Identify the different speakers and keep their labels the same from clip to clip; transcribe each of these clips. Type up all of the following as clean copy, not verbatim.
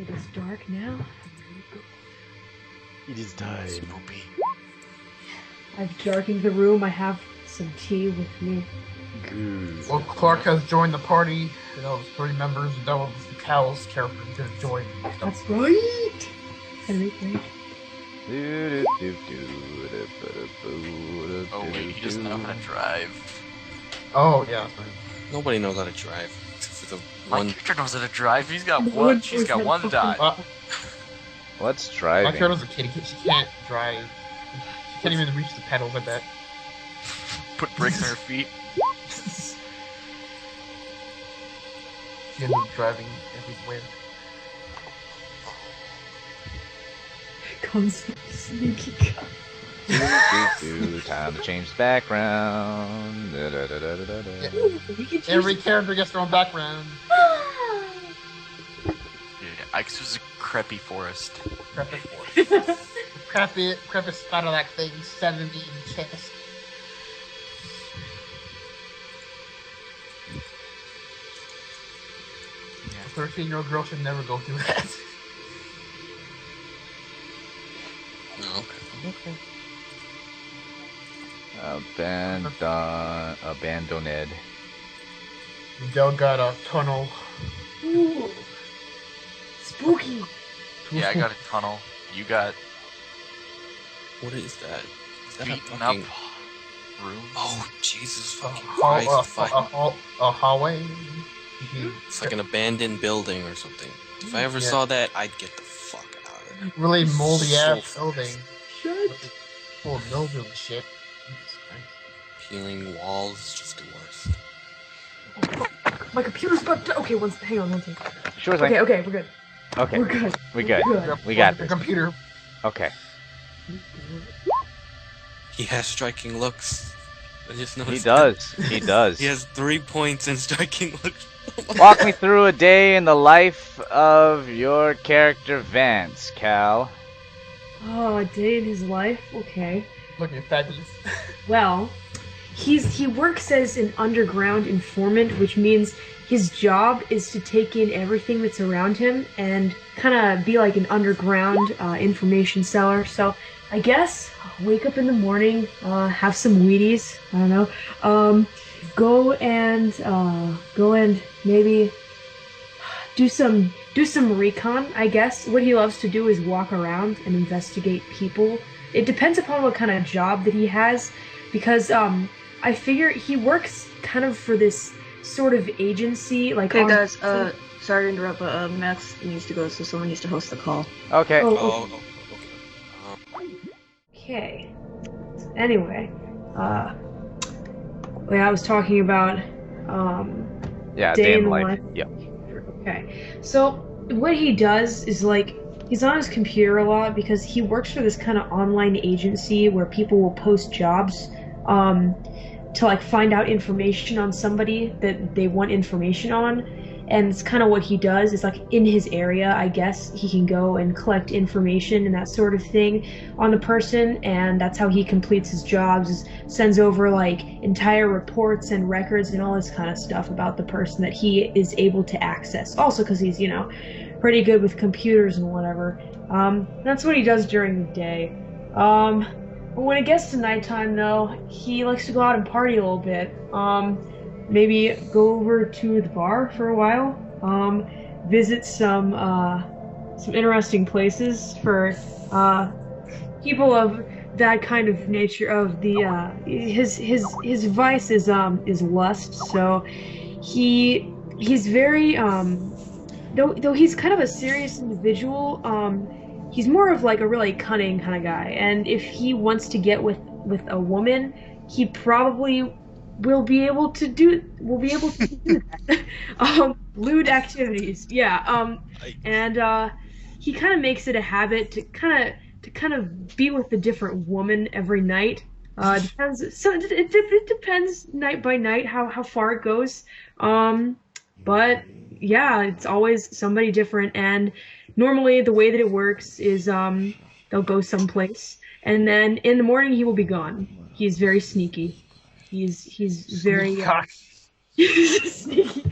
Speaker 1: It is dark now.
Speaker 2: It is time.
Speaker 3: Spoopy.
Speaker 1: I've darkened the room. I have some tea with me.
Speaker 2: Good.
Speaker 4: Well, Clark has joined the party. You know, 3 members. That was the Cal's character to join.
Speaker 1: That's right. Henry, right?
Speaker 3: Oh wait, he doesn't know how to drive.
Speaker 4: Oh yeah.
Speaker 5: Nobody knows how to drive. Except for the
Speaker 3: My
Speaker 5: one.
Speaker 3: character knows how to drive. He's got one. She's got one dot.
Speaker 2: What's
Speaker 4: My
Speaker 2: driving?
Speaker 4: character's a kid. She can't drive. She can't even reach the pedals. I bet.
Speaker 3: Put brakes on her feet.
Speaker 4: She ends up driving everywhere.
Speaker 1: Comes sneaky.
Speaker 2: Time to change the background.
Speaker 4: Every character gets their own background.
Speaker 3: Yeah, Ike's was a creepy forest.
Speaker 4: Creepy spider-like thing, 70 in chest. Yeah, 13-year-old girl should never go through that.
Speaker 5: Oh, okay.
Speaker 2: Abandoned.
Speaker 4: Del got a tunnel.
Speaker 1: Ooh. Spooky.
Speaker 3: Yeah, I got a tunnel. You got
Speaker 5: What is that? Is that a
Speaker 3: beaten
Speaker 5: fucking...
Speaker 3: up room.
Speaker 5: Oh, Jesus fucking
Speaker 4: A
Speaker 5: Christ.
Speaker 4: hallway.
Speaker 5: It's like an abandoned building or something. If I ever
Speaker 4: Yeah.
Speaker 5: saw that, I'd get the fuck out of it.
Speaker 4: Really moldy ass
Speaker 5: So
Speaker 4: building.
Speaker 1: Shut.
Speaker 4: Full of mildew and shit.
Speaker 5: Peeling walls is just the worst.
Speaker 1: My computer's about to... Okay, hang on one second.
Speaker 2: Sure thing.
Speaker 1: Okay, we're good.
Speaker 2: Okay.
Speaker 1: We're good.
Speaker 2: We good.
Speaker 1: Good.
Speaker 2: We got
Speaker 4: the
Speaker 2: this.
Speaker 4: computer.
Speaker 2: Okay.
Speaker 5: He has striking looks. I just noticed.
Speaker 2: He does. He does.
Speaker 5: He has 3 points in striking looks.
Speaker 2: Walk me through a day in the life of your character Vance, Cal.
Speaker 1: Oh, a day in his life? Okay.
Speaker 4: Looking fabulous.
Speaker 1: Well, he works as an underground informant, which means his job is to take in everything that's around him and kind of be like an underground information seller. So I guess wake up in the morning, have some Wheaties, I don't know, go and maybe do some recon. I guess what he loves to do is walk around and investigate people. It depends upon what kind of job that he has, because I figure he works kind of for this sort of agency, like.
Speaker 6: Okay, guys. Sorry to interrupt, but Max needs to go, so someone needs to host the call.
Speaker 2: Okay.
Speaker 1: Oh,
Speaker 5: Okay.
Speaker 1: okay. Anyway, yeah, I was talking about
Speaker 2: Yeah,
Speaker 1: day
Speaker 2: day
Speaker 1: in
Speaker 2: in
Speaker 1: the
Speaker 2: life.
Speaker 1: life.
Speaker 2: Yep.
Speaker 1: Okay, so what he does is like he's on his computer a lot because he works for this kind of online agency where people will post jobs to like find out information on somebody that they want information on, and it's kind of what he does is like in his area, I guess he can go and collect information and that sort of thing on the person, and that's how he completes his jobs, is sends over like entire reports and records and all this kind of stuff about the person that he is able to access, also because he's, you know, pretty good with computers and whatever. That's what he does during the day. When it gets to nighttime, though, he likes to go out and party a little bit. Maybe go over to the bar for a while. Visit some interesting places for people of that kind of nature. Of the his vice is lust. So he's very though he's kind of a serious individual. He's more of like a really cunning kind of guy, and if he wants to get with a woman, he probably will be able to do that. Lewd activities, yeah. And he kind of makes it a habit to kind of be with a different woman every night. Depends. So it depends night by night how far it goes. But yeah, it's always somebody different, and normally the way that it works is they'll go someplace, and then in the morning he will be gone. He's very sneaky. He's very
Speaker 4: Cock.
Speaker 1: sneaky.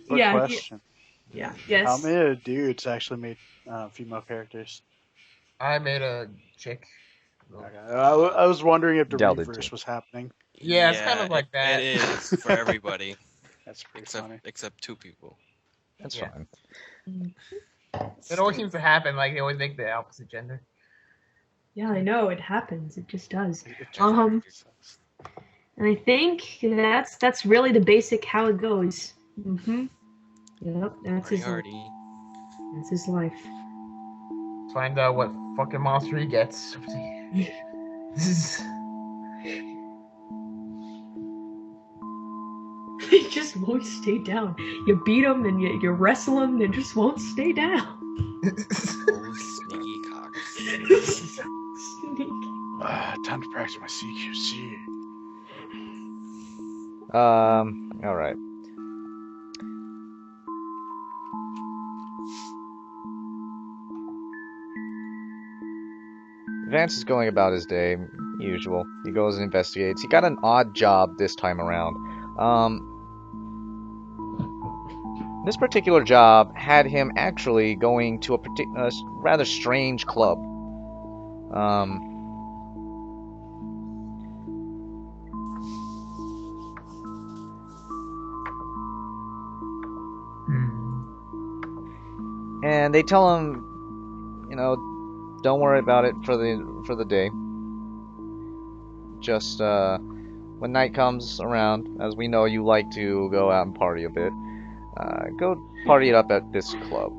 Speaker 7: Quick
Speaker 1: Yeah.
Speaker 7: question.
Speaker 1: Yeah.
Speaker 7: How
Speaker 1: Yes.
Speaker 7: many dudes actually made female characters?
Speaker 4: I made a chick.
Speaker 7: Okay. I was wondering if the
Speaker 2: Dell did
Speaker 7: reverse
Speaker 2: too.
Speaker 7: was happening.
Speaker 4: Yeah, it's kind of like that.
Speaker 5: It is for everybody
Speaker 7: That's pretty
Speaker 5: except
Speaker 7: funny.
Speaker 5: except 2 people.
Speaker 2: That's
Speaker 4: Yeah.
Speaker 2: fine.
Speaker 4: It always seems to happen. Like they always make the opposite gender.
Speaker 1: Yeah, I know it happens. It just does.
Speaker 7: It just
Speaker 1: Um,
Speaker 7: sucks.
Speaker 1: and I think that's really the basic how it goes. Yep, that's his life.
Speaker 5: Hardy.
Speaker 1: That's his life.
Speaker 4: Find out what fucking monster he gets.
Speaker 1: He just won't stay down. You beat him and you wrestle him, and just won't stay down.
Speaker 5: Those sneaky cocks.
Speaker 1: Sneaky.
Speaker 7: Time to practice my CQC.
Speaker 2: All right. Vance is going about his day, usual. He goes and investigates. He got an odd job this time around. This particular job had him actually going to a rather strange club. And they tell him, don't worry about it for the day. Just when night comes around, as we know you like to go out and party a bit, go party it up at this club.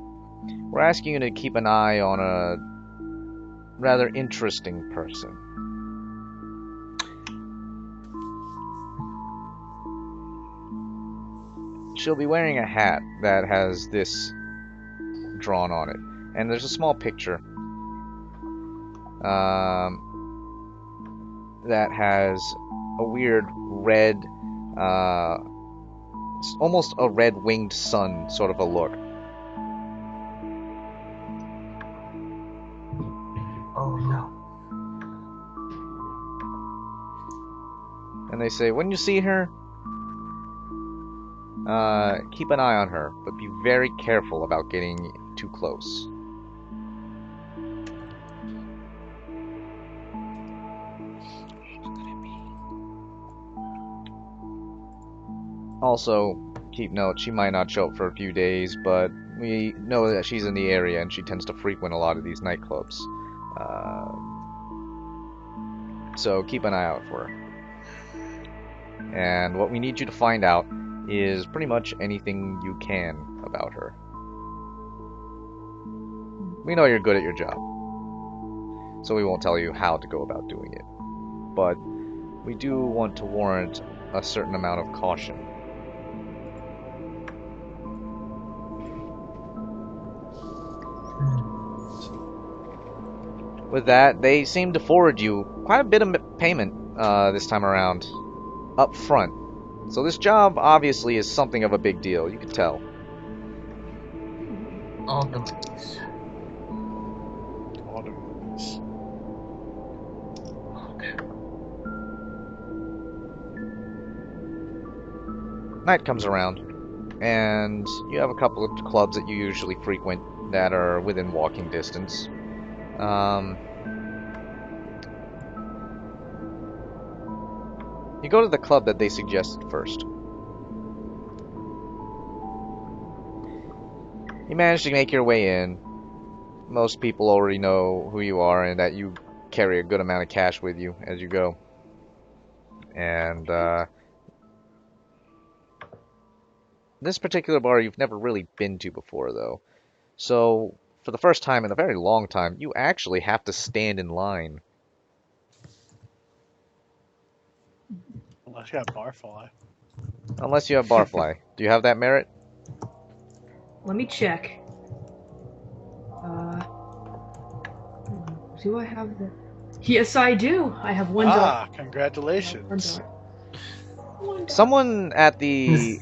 Speaker 2: We're asking you to keep an eye on a rather interesting person. She'll be wearing a hat that has this drawn on it, and there's a small picture that has a weird red, almost a red winged sun sort of a look.
Speaker 4: Oh no.
Speaker 2: And they say, when you see her, keep an eye on her, but be very careful about getting too close. Also, keep note, she might not show up for a few days, but we know that she's in the area and she tends to frequent a lot of these nightclubs. So keep an eye out for her. And what we need you to find out is pretty much anything you can about her. We know you're good at your job, so we won't tell you how to go about doing it. But we do want to warrant a certain amount of caution. With that, they seem to forward you quite a bit of payment this time around, up front. So this job obviously is something of a big deal, you can tell.
Speaker 4: All the movies. Okay.
Speaker 2: Night comes around, and you have a couple of clubs that you usually frequent that are within walking distance. You go to the club that they suggested first. You manage to make your way in. Most people already know who you are and that you carry a good amount of cash with you as you go. And this particular bar you've never really been to before, though. So, for the first time in a very long time, you actually have to stand in line.
Speaker 7: Unless you have barfly.
Speaker 2: Unless you have barfly. Do you have that merit?
Speaker 1: Let me check. Do I have the... Yes, I do. I have one dot.
Speaker 7: Congratulations.
Speaker 2: Someone at the...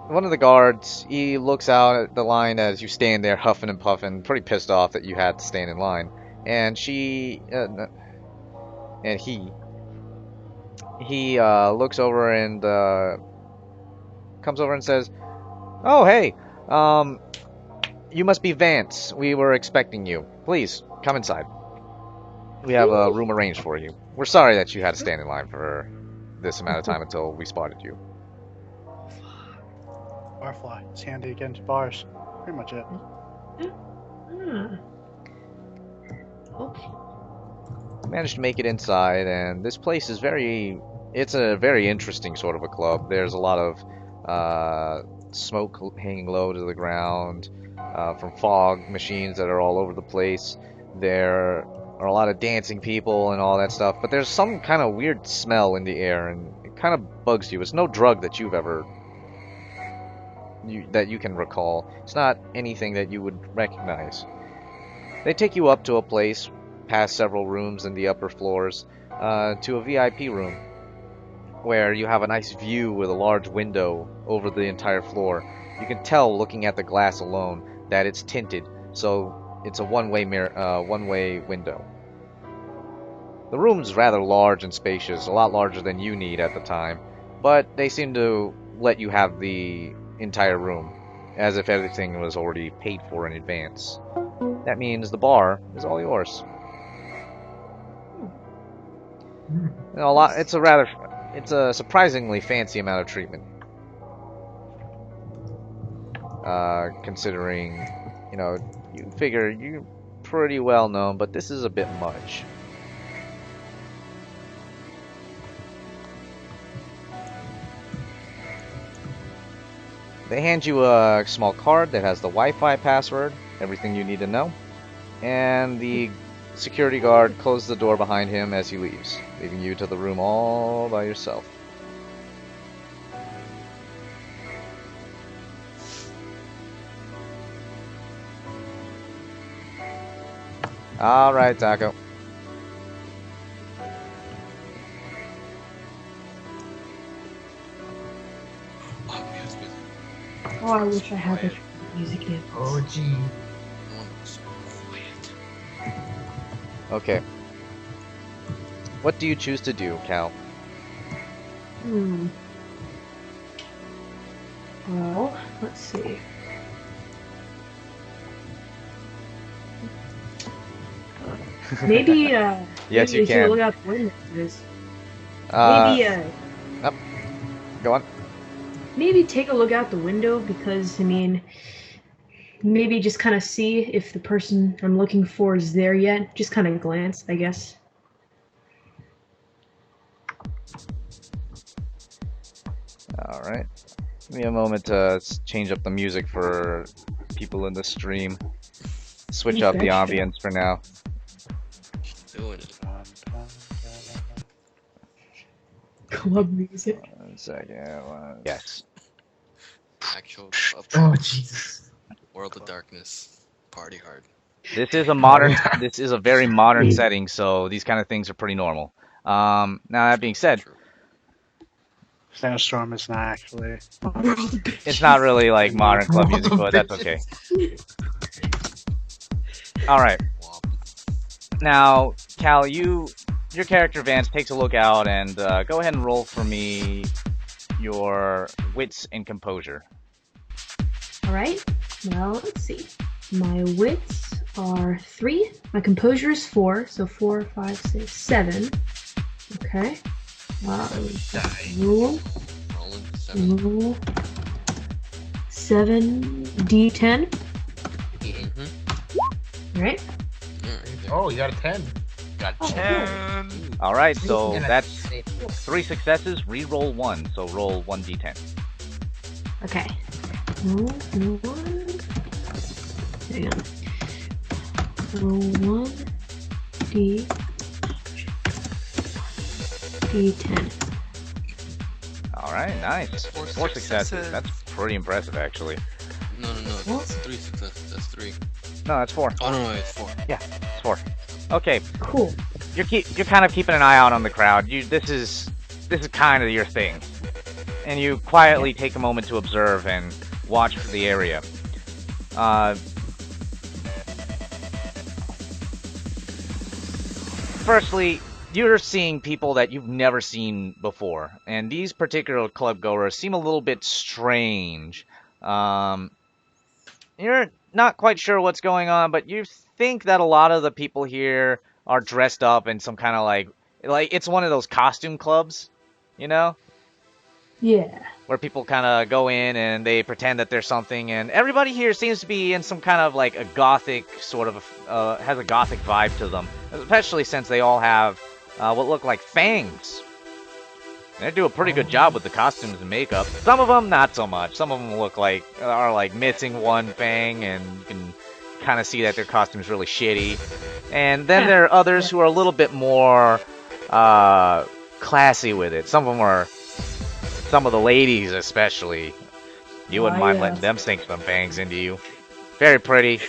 Speaker 2: one of the guards, he looks out at the line as you stand there huffing and puffing, pretty pissed off that you had to stand in line. And he looks over and comes over and says, "Oh, hey, You must be Vance. We were expecting you. Please, come inside. We have a room arranged for you. We're sorry that you had to stand in line for this amount of time until we spotted you.
Speaker 7: Barfly. It's handy against bars. Pretty much it.
Speaker 1: Ah. Okay.
Speaker 2: Managed to make it inside, and this place is it's a very interesting sort of a club. There's a lot of smoke hanging low to the ground from fog machines that are all over the place. There are a lot of dancing people and all that stuff, but there's some kind of weird smell in the air, and it kind of bugs you. It's no drug that you've ever that you can recall. It's not anything that you would recognize. They take you up to a place, past several rooms in the upper floors, to a VIP room, where you have a nice view with a large window over the entire floor. You can tell, looking at the glass alone, that it's tinted, so it's a one-way window. The room's rather large and spacious, a lot larger than you need at the time, but they seem to let you have the entire room, as if everything was already paid for in advance. That means the bar is all yours. It's a surprisingly fancy amount of treatment. Considering, you figure you're pretty well known, but this is a bit much. They hand you a small card that has the Wi-Fi password, everything you need to know, and the security guard closes the door behind him as he leaves, leaving you to the room all by yourself. Alright, Taco.
Speaker 1: Oh, I wish I had this music in.
Speaker 4: Oh, gee.
Speaker 2: Okay. What do you choose to do, Cal?
Speaker 1: Well, let's see. Maybe,
Speaker 2: Yes,
Speaker 1: maybe
Speaker 2: you can.
Speaker 1: look out the window.
Speaker 2: Go on.
Speaker 1: Maybe take a look out the window because, I mean, maybe just kind of see if the person I'm looking for is there yet. Just kind of glance, I guess.
Speaker 2: Alright. Give me a moment to change up the music for people in the stream. Switch up the ambience for now.
Speaker 5: Doing it.
Speaker 1: Club music.
Speaker 2: 1 second. Yes.
Speaker 5: Actual
Speaker 4: Oh, Jesus.
Speaker 5: World of Darkness. Party hard.
Speaker 2: This is a modern. This is a very modern setting, so these kind of things are pretty normal. Now that being said,
Speaker 5: True.
Speaker 7: Sandstorm is not actually.
Speaker 2: it's not really like modern club music, but that's okay. All right. Now, Cal, your character Vance takes a look out and go ahead and roll for me your wits and composure.
Speaker 1: Alright, well, let's see. My wits are 3. My composure is 4, so 4, 5, 6, 7. Okay. Rule.
Speaker 5: Rolling 7.
Speaker 1: Rule. 7d10.
Speaker 5: Mm-hmm.
Speaker 1: Alright.
Speaker 4: Oh, you got a 10.
Speaker 3: Got
Speaker 1: Oh,
Speaker 3: 10.
Speaker 2: All right, so
Speaker 6: And I
Speaker 2: that's
Speaker 6: say,
Speaker 2: 3 successes. Re-roll 1, so roll 1d10.
Speaker 1: Okay. Roll 1. Hang on. Roll 1. D10.
Speaker 2: All right, nice. 4 successes. That's pretty impressive, actually.
Speaker 5: No.
Speaker 1: What?
Speaker 5: That's 3 successes. That's 3.
Speaker 2: No, that's 4.
Speaker 5: Oh, no, it's 4.
Speaker 2: It's 4. Okay,
Speaker 1: Cool.
Speaker 2: you're kind of keeping an eye out on the crowd. This is kind of your thing, and you quietly take a moment to observe and watch for the area. Firstly, you're seeing people that you've never seen before, and these particular club goers seem a little bit strange. You're not quite sure what's going on, but you think that a lot of the people here are dressed up in some kind of like it's one of those costume clubs, you know,
Speaker 1: Yeah.
Speaker 2: where people kind of go in and they pretend that they're something, and everybody here seems to be in some kind of like a gothic sort of has a gothic vibe to them, especially since they all have what look like fangs. They do a pretty good job with the costumes and makeup. Some of them, not so much. Some of them are like missing one fang, and you can kind of see that their costume's really shitty. And then there are others who are a little bit more classy with it. Some of the ladies especially. You wouldn't mind letting them sink some fangs into you. Very pretty.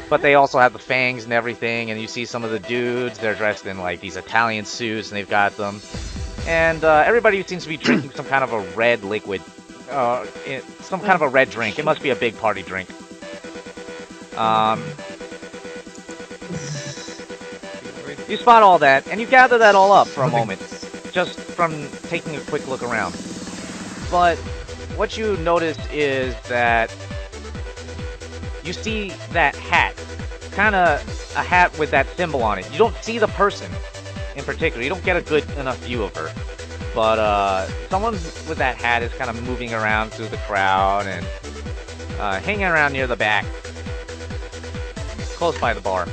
Speaker 2: But they also have the fangs and everything. And you see some of the dudes. They're dressed in like these Italian suits, and they've got them. And everybody seems to be drinking some kind of a red liquid, some kind of a red drink. It must be a big party drink. You spot all that, and you gather that all up for a moment, just from taking a quick look around. But what you notice is that you see that hat, kind of a hat with that symbol on it. You don't see the person in particular. You don't get a good enough view of her. But someone with that hat is kind of moving around through the crowd and hanging around near the back, close by the bar.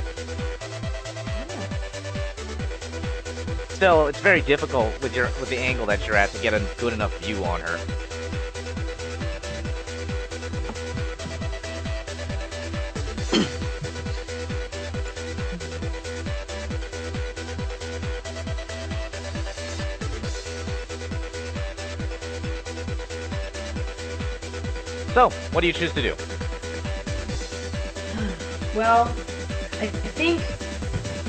Speaker 2: Still, it's very difficult with the angle that you're at to get a good enough view on her. So, what do you choose to do?
Speaker 1: Well, I think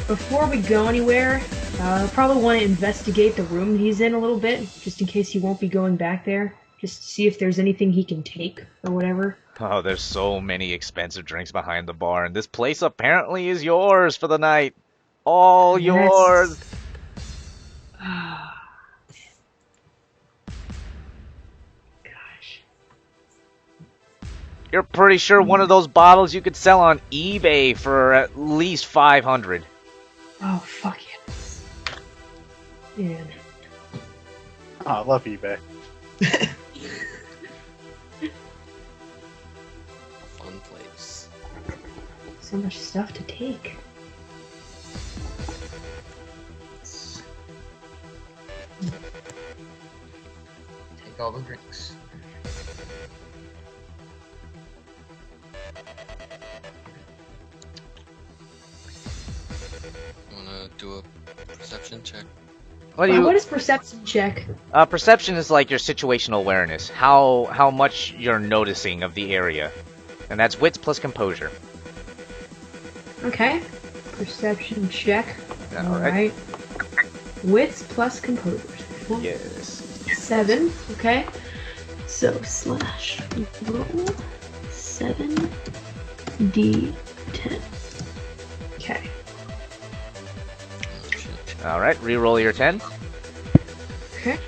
Speaker 1: before we go anywhere, I probably want to investigate the room he's in a little bit, just in case he won't be going back there, just to see if there's anything he can take or whatever.
Speaker 2: Oh, there's so many expensive drinks behind the bar, and this place apparently is yours for the night. All yours. You're pretty sure one of those bottles you could sell on eBay for at least 500.
Speaker 1: Oh, fuck yeah. Man.
Speaker 7: Oh, I love eBay.
Speaker 5: Fun place.
Speaker 1: So much stuff to take.
Speaker 4: Take all the drinks.
Speaker 5: Wanna do a perception check?
Speaker 2: What
Speaker 1: is perception check?
Speaker 2: Perception is like your situational awareness, how much you're noticing of the area, and that's wits plus composure.
Speaker 1: Okay. Perception check.
Speaker 2: Alright.
Speaker 1: Wits plus composure.
Speaker 2: Yes.
Speaker 1: 7. Okay. So slash roll 7d10. Okay.
Speaker 5: Oh, shit.
Speaker 2: Alright, re-roll your 10.
Speaker 1: Okay.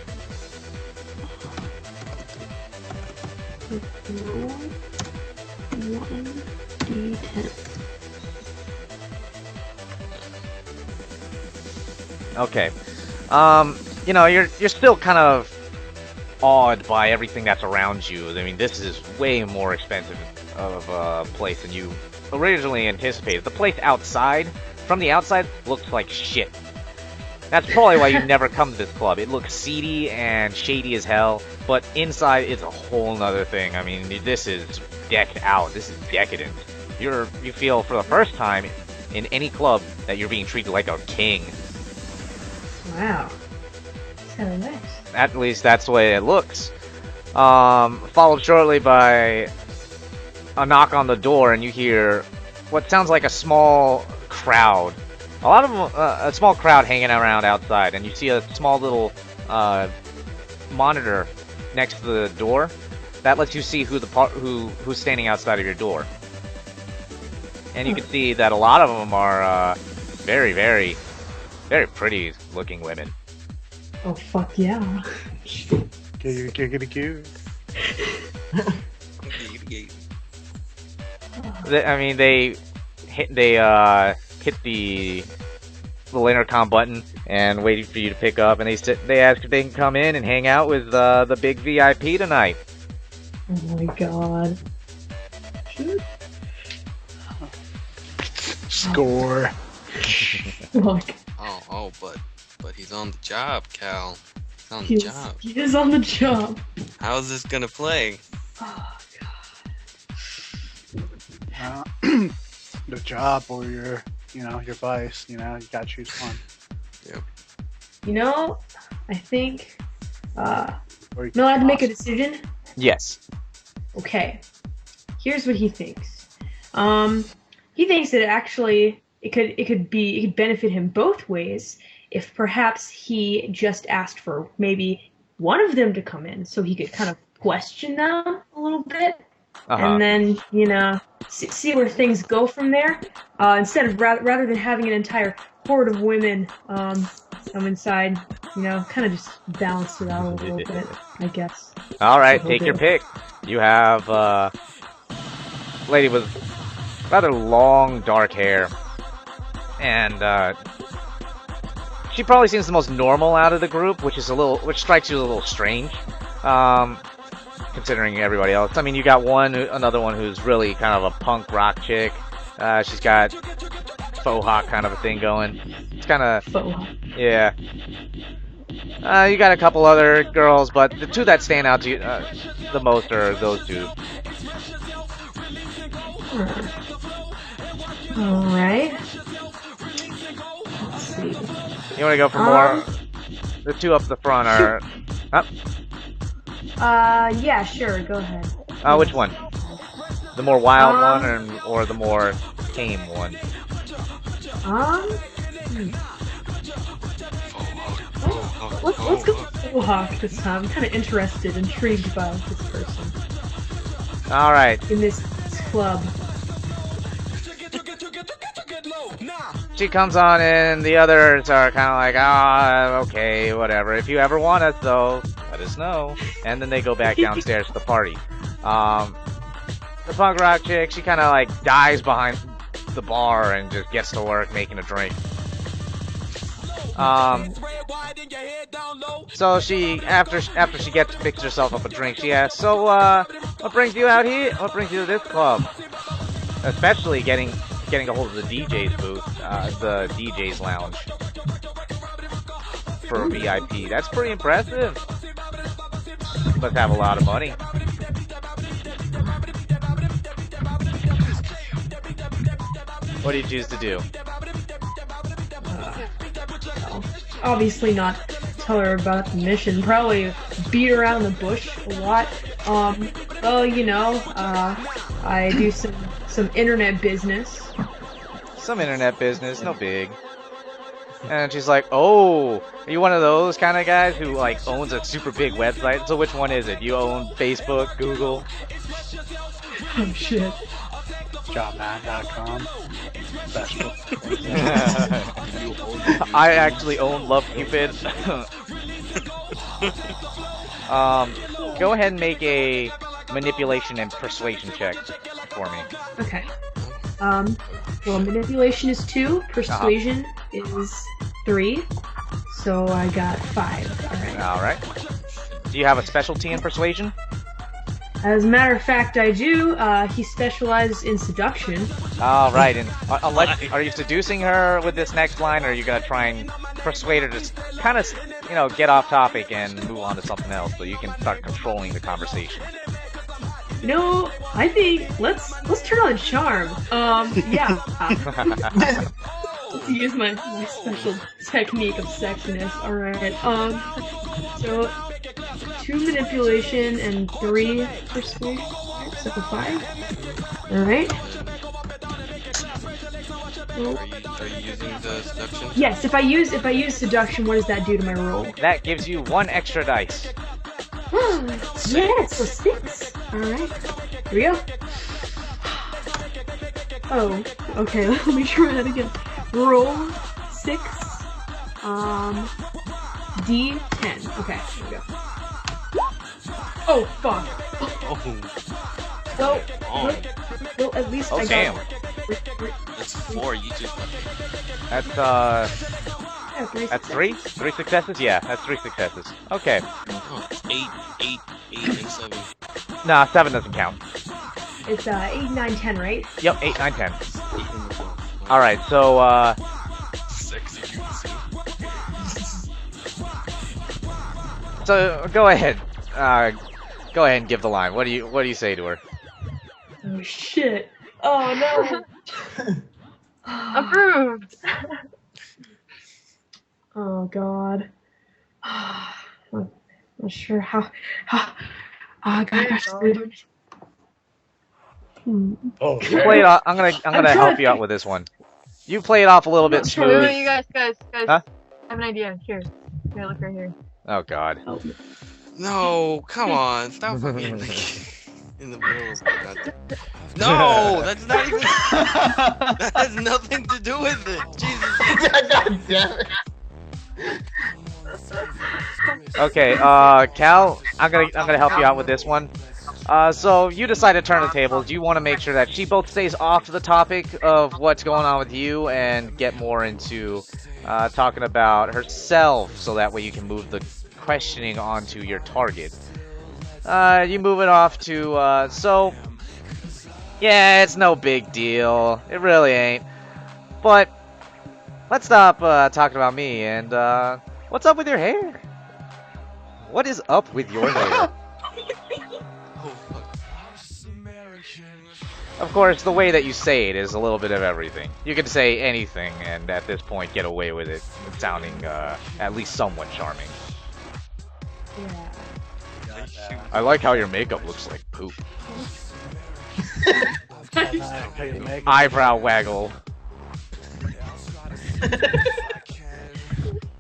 Speaker 1: Roll 1d10.
Speaker 2: Okay. You know, you're still kind of awed by everything that's around you. I mean, this is way more expensive of a place than you originally anticipated. The place outside, from the outside, looks like shit. That's probably why you never come to this club. It looks seedy and shady as hell, but inside it's a whole nother thing. I mean, this is decked out. This is decadent. You feel for the first time in any club that you're being treated like a king.
Speaker 1: Wow. So nice.
Speaker 2: At least that's the way it looks. Followed shortly by a knock on the door, and you hear what sounds like a small crowd. A lot of them, a small crowd hanging around outside, and you see a small little monitor next to the door that lets you see who's standing outside of your door. And you can see that a lot of them are very, very, very pretty looking women.
Speaker 1: Oh, fuck yeah.
Speaker 7: Giggity goo.
Speaker 2: They hit the little intercom button and waiting for you to pick up, and they ask if they can come in and hang out with the big VIP tonight.
Speaker 1: Oh my god.
Speaker 7: Score.
Speaker 1: Look,
Speaker 5: But he's on the job, Cal. He's on the job.
Speaker 1: he is on the job.
Speaker 5: How is this gonna play?
Speaker 1: Oh
Speaker 7: The job or your vice. You gotta choose one.
Speaker 5: Yep.
Speaker 1: You know, I think.
Speaker 7: Or you
Speaker 1: No, I have to make a
Speaker 7: can
Speaker 1: decision.
Speaker 2: Yes.
Speaker 1: Okay. Here's what he thinks. He thinks that actually it could benefit him both ways if perhaps he just asked for maybe one of them to come in so he could kind of question them a little bit. And then, see where things go from there. Instead of rather than having an entire horde of women come inside, kind of just balance it out a little bit, I guess.
Speaker 2: All right, take your pick. You have a lady with rather long, dark hair, and she probably seems the most normal out of the group, which strikes you a little strange. Considering everybody else. I mean, you got another one who's really kind of a punk rock chick. She's got faux hawk kind of a thing going. It's kind of...
Speaker 1: Faux hawk.
Speaker 2: Yeah. You got a couple other girls, but the two that stand out to you the most are those two.
Speaker 1: Alright. Let's see.
Speaker 2: You want to go for more? The two up the front are...
Speaker 1: Yeah, sure, go ahead.
Speaker 2: Which one? The more wild one or the more tame one?
Speaker 1: Let's go with Faux Hawk this time. I'm kind of intrigued by this person.
Speaker 2: Alright.
Speaker 1: In this club.
Speaker 2: She comes on in, the others are kind of like, okay, whatever. If you ever want us, though, let us know. And then they go back downstairs to the party. The punk rock chick, she kind of like dives behind the bar and just gets to work making a drink. So she, after she picks herself up a drink, she asks, so, what brings you out here? What brings you to this club? Especially getting a hold of the DJ's booth, the DJ's lounge for a VIP. That's pretty impressive. Must have a lot of money. What do you choose to do?
Speaker 1: Obviously not tell her about the mission. Probably beat around the bush a lot. I do some internet business.
Speaker 2: Some internet business, no big. And she's like, oh, are you one of those kind of guys who like owns a super big website? So which one is it? You own Facebook, Google?
Speaker 1: Oh shit.
Speaker 7: Jobman.com.
Speaker 2: I actually own Love Cupid. Go ahead and make a manipulation and persuasion check for me.
Speaker 1: Okay. Well, manipulation is 2, persuasion is 3, so I got 5. Alright.
Speaker 2: Alright. Do you have a specialty in persuasion?
Speaker 1: As a matter of fact, I do. He specializes in seduction.
Speaker 2: Alright, and are you seducing her with this next line, or are you gonna try and persuade her to kind of, get off topic and move on to something else so you can start controlling the conversation?
Speaker 1: I think let's turn on charm. Yeah. To use my special technique of sexiness. Alright. So 2 manipulation and 3 persuasion. So 5. Alright.
Speaker 5: Are you using the seduction?
Speaker 1: Yes, if I use seduction, what does that do to my roll?
Speaker 2: That gives you 1 extra dice.
Speaker 1: Yes, so 6. Alright. Here we go. Oh, okay, let me try that again. Roll 6. D10. Okay, here we go. Oh, fuck. Well,
Speaker 5: Oh,
Speaker 1: well, at least I
Speaker 2: damn.
Speaker 1: got.
Speaker 5: that's 4. You just
Speaker 2: That's
Speaker 1: Yeah,
Speaker 2: that's 3? 3 successes? Yeah, that's 3 successes. Okay.
Speaker 5: oh, it's 8, and 7.
Speaker 2: Nah, 7 doesn't count.
Speaker 1: It's 8, 9, 10, right?
Speaker 2: Yep, 8, 9, 10.
Speaker 5: 8 in the book.
Speaker 2: Alright, so,
Speaker 3: Sexy jutsu.
Speaker 2: so go ahead. Go ahead and give the line. What do you say to her?
Speaker 1: Oh shit! Oh no!
Speaker 8: Approved.
Speaker 1: Oh god. I'm not sure how. Oh god, that's good.
Speaker 2: You play it off, I'm gonna help you out with this one. You play it off a little bit
Speaker 8: Wait,
Speaker 2: smooth.
Speaker 8: wait, you guys.
Speaker 2: Huh?
Speaker 8: I have an idea. Here, look right here.
Speaker 2: Oh god.
Speaker 1: Oh.
Speaker 5: No, come on. Stop fucking in the middle of that. No, that's not even. That has nothing to do with it. Jesus.
Speaker 4: God damn it.
Speaker 2: Okay, Cal, I'm gonna help you out with this one. So you decide to turn the tables. You want to make sure that she both stays off the topic of what's going on with you and get more into talking about herself, so that way you can move the questioning onto your target. You move it off to, so, yeah, it's no big deal. It really ain't. But let's stop talking about me and what's up with your hair? What is up with your hair?
Speaker 5: Oh, fuck.
Speaker 2: Of course, the way that you say it is a little bit of everything. You can say anything and at this point get away with it sounding at least somewhat charming.
Speaker 1: Yeah.
Speaker 2: I like how your makeup looks like poop. Eyebrow waggle.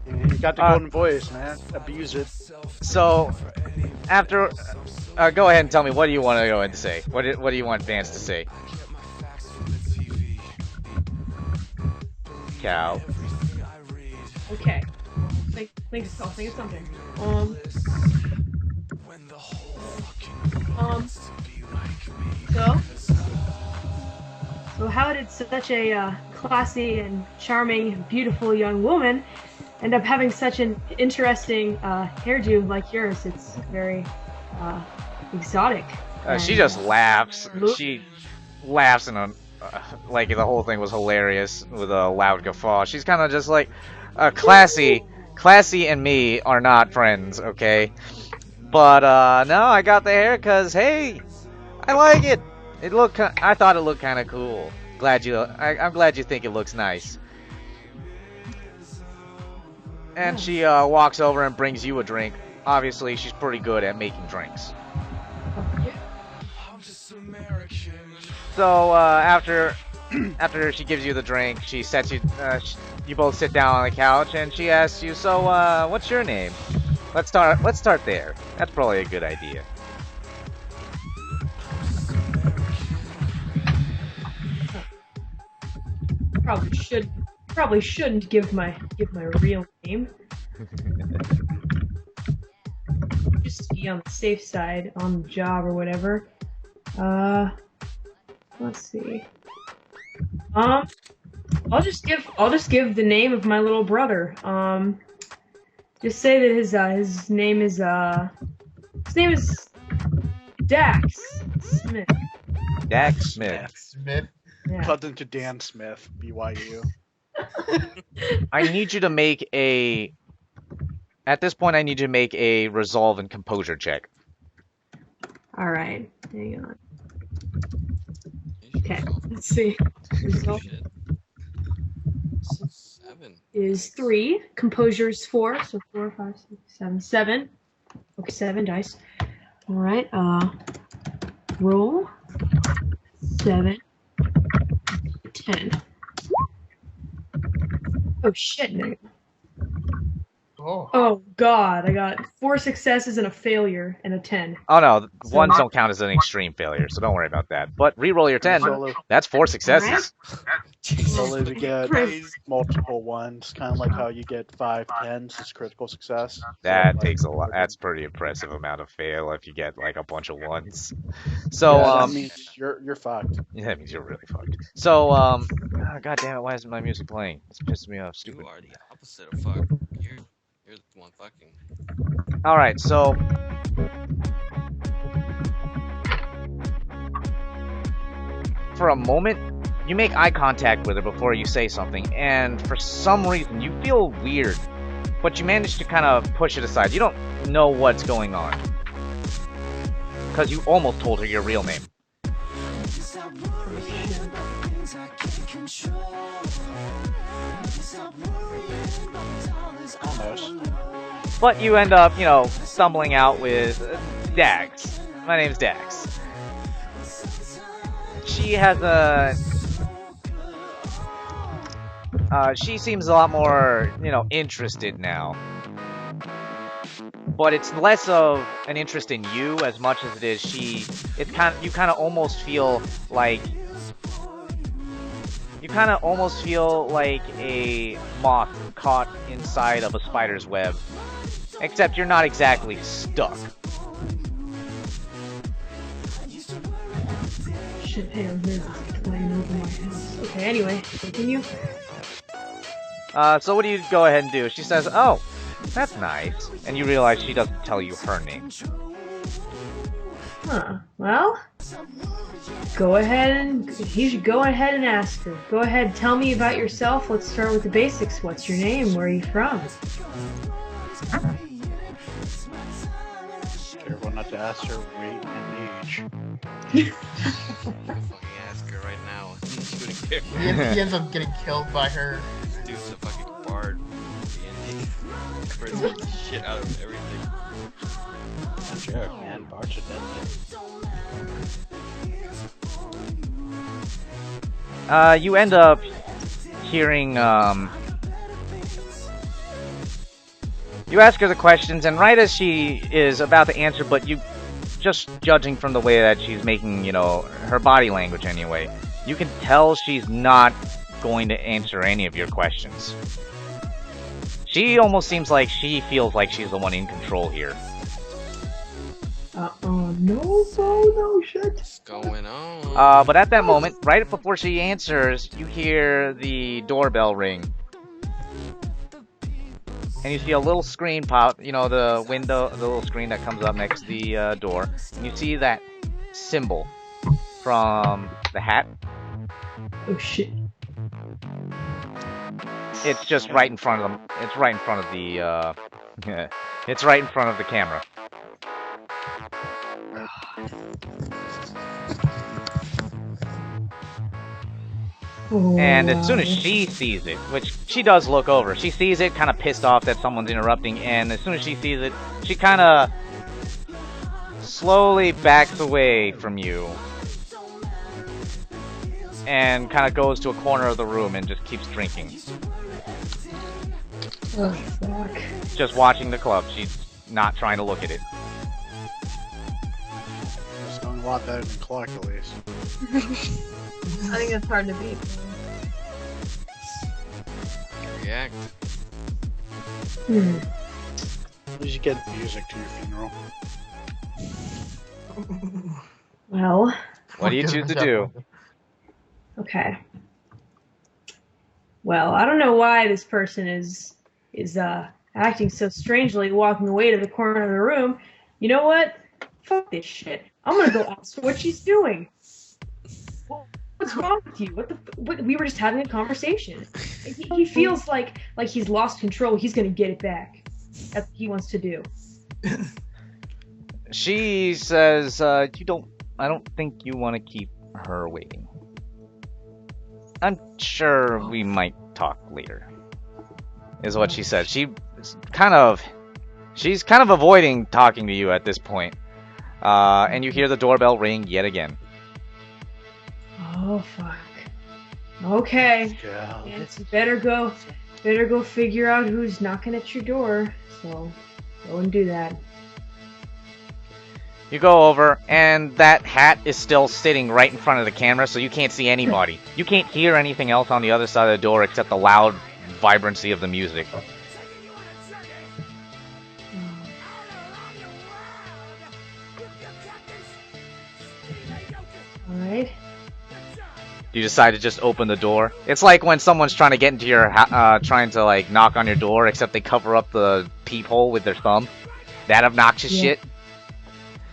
Speaker 7: You got the golden voice, man. Abuse it.
Speaker 2: So, after, go ahead and tell me, what do you want to go ahead and say? What do you want Vance to say? Cal.
Speaker 1: Okay. Think of something. So how did such a classy and charming, beautiful young woman end up having such an interesting hairdo like yours? It's very exotic.
Speaker 2: She just laughs. She laughs and like the whole thing was hilarious with a loud guffaw. She's kind of just like, classy and me are not friends, okay? But no, I got the hair because hey, I like it. I thought it looked kind of cool. I'm glad you think it looks nice. And she walks over and brings you a drink. Obviously, she's pretty good at making drinks. So after she gives you the drink, she sets you. You both sit down on the couch, and she asks you, "So, what's your name?" Let's start there. That's probably a good idea.
Speaker 1: Probably shouldn't give my real name. Just to be on the safe side on the job or whatever. Let's see. I'll just give the name of my little brother. Just say that his name is Dax Smith.
Speaker 2: Dax Smith.
Speaker 4: Smith.
Speaker 1: Yeah.
Speaker 7: Cousin to Dan Smith, BYU.
Speaker 2: I need you to make a. At this point, I need you to make a resolve and composure check.
Speaker 1: All right. Hang on. Okay. Let's see. Resolve
Speaker 5: Shit. 7.
Speaker 1: is 3. Composure is 4. So 4, 5, 6, 7. 7. Okay, 7 dice. All right. Roll 7. 10. Oh shit, nigga.
Speaker 4: Oh.
Speaker 1: Oh god, I got 4 successes and a failure and a 10.
Speaker 2: Oh no, ones don't count as an extreme failure, so don't worry about that. But re-roll your 10.
Speaker 7: Solo.
Speaker 2: That's 4 successes.
Speaker 7: Only to get
Speaker 5: Christ.
Speaker 7: multiple ones, kind of like how you get 5 10s is critical success.
Speaker 2: That
Speaker 7: So,
Speaker 2: takes a lot.
Speaker 7: like,
Speaker 2: That's pretty impressive amount of fail if you get like a bunch of ones.
Speaker 7: yeah,
Speaker 2: So
Speaker 7: that means you're fucked.
Speaker 2: yeah, that means you're really fucked. So god damn it, why isn't my music playing? It's pissing me off. Stupid.
Speaker 5: You are the opposite of fuck. You're the one fucking.
Speaker 2: All right, so for a moment, you make eye contact with her before you say something, and for some reason you feel weird, but you manage to kind of push it aside. You don't know what's going on because you almost told her your real name.
Speaker 7: Almost.
Speaker 2: But you end up, stumbling out with Dax. My name's Dax. She has a... she seems a lot more, interested now. But it's less of an interest in you as much as it is you kind of almost feel like... You kind of almost feel like a moth caught inside of a spider's web. Except you're not exactly stuck.
Speaker 1: Shit, hey, I'm here flying over my house. Okay, anyway, continue.
Speaker 2: So what do you go ahead and do? She says, oh, that's nice. And you realize she doesn't tell you her name.
Speaker 1: Huh, well... You should go ahead and ask her. Go ahead, tell me about yourself. Let's start with the basics. What's your name? Where are you from?
Speaker 7: Careful not to ask her weight and age.
Speaker 5: I'm gonna fucking ask her right now. She wouldn't care.
Speaker 4: He ends up getting killed by her.
Speaker 5: This dude's a fucking bard. First beats the shit out of everything.
Speaker 7: Not joke, man. Bards are deadly.
Speaker 2: You end up hearing, you ask her the questions, and right as she is about to answer, but you, just judging from the way that she's making, her body language anyway, you can tell she's not going to answer any of your questions. She almost seems like she feels like she's the one in control here.
Speaker 1: No shit.
Speaker 5: What's going on?
Speaker 2: But at that moment, right before she answers, you hear the doorbell ring. And you see a little screen pop, the window, the little screen that comes up next to the door. And you see that symbol from the hat.
Speaker 1: Oh shit.
Speaker 2: It's just right in front of them. It's right in front of the, it's right in front of the camera. And as soon as she sees it, which she does look over, she sees it, kind of pissed off that someone's interrupting, and as soon as she sees it, she kind of slowly backs away from you. And kind of goes to a corner of the room and just keeps drinking.
Speaker 1: Oh, fuck.
Speaker 2: Just watching the club. She's not trying to look at it.
Speaker 7: It's going a lot better than Clark, at least.
Speaker 8: I think it's hard to beat.
Speaker 5: React.
Speaker 7: At least you get music to your funeral.
Speaker 1: Well,
Speaker 2: What do you choose to do?
Speaker 1: okay. Well, I don't know why this person is acting so strangely, walking away to the corner of the room. You know what? Fuck this shit. I'm gonna go ask her what she's doing. What's wrong with you? What we were just having a conversation. He feels like he's lost control. He's gonna get it back. That's what he wants to do.
Speaker 2: She says, I don't think you want to keep her waiting. I'm sure we might talk later. Is what she said. She's kind of avoiding talking to you at this point. And you hear the doorbell ring yet again.
Speaker 1: Oh fuck. Okay.
Speaker 7: Yeah.
Speaker 1: Yes, you better go figure out who's knocking at your door. So go and do that.
Speaker 2: You go over, and that hat is still sitting right in front of the camera, so you can't see anybody. You can't hear anything else on the other side of the door except the loud vibrancy of the music.
Speaker 1: Alright.
Speaker 2: You decide to just open the door. It's like when someone's trying to get into your trying to like knock on your door, except they cover up the peephole with their thumb. That obnoxious shit.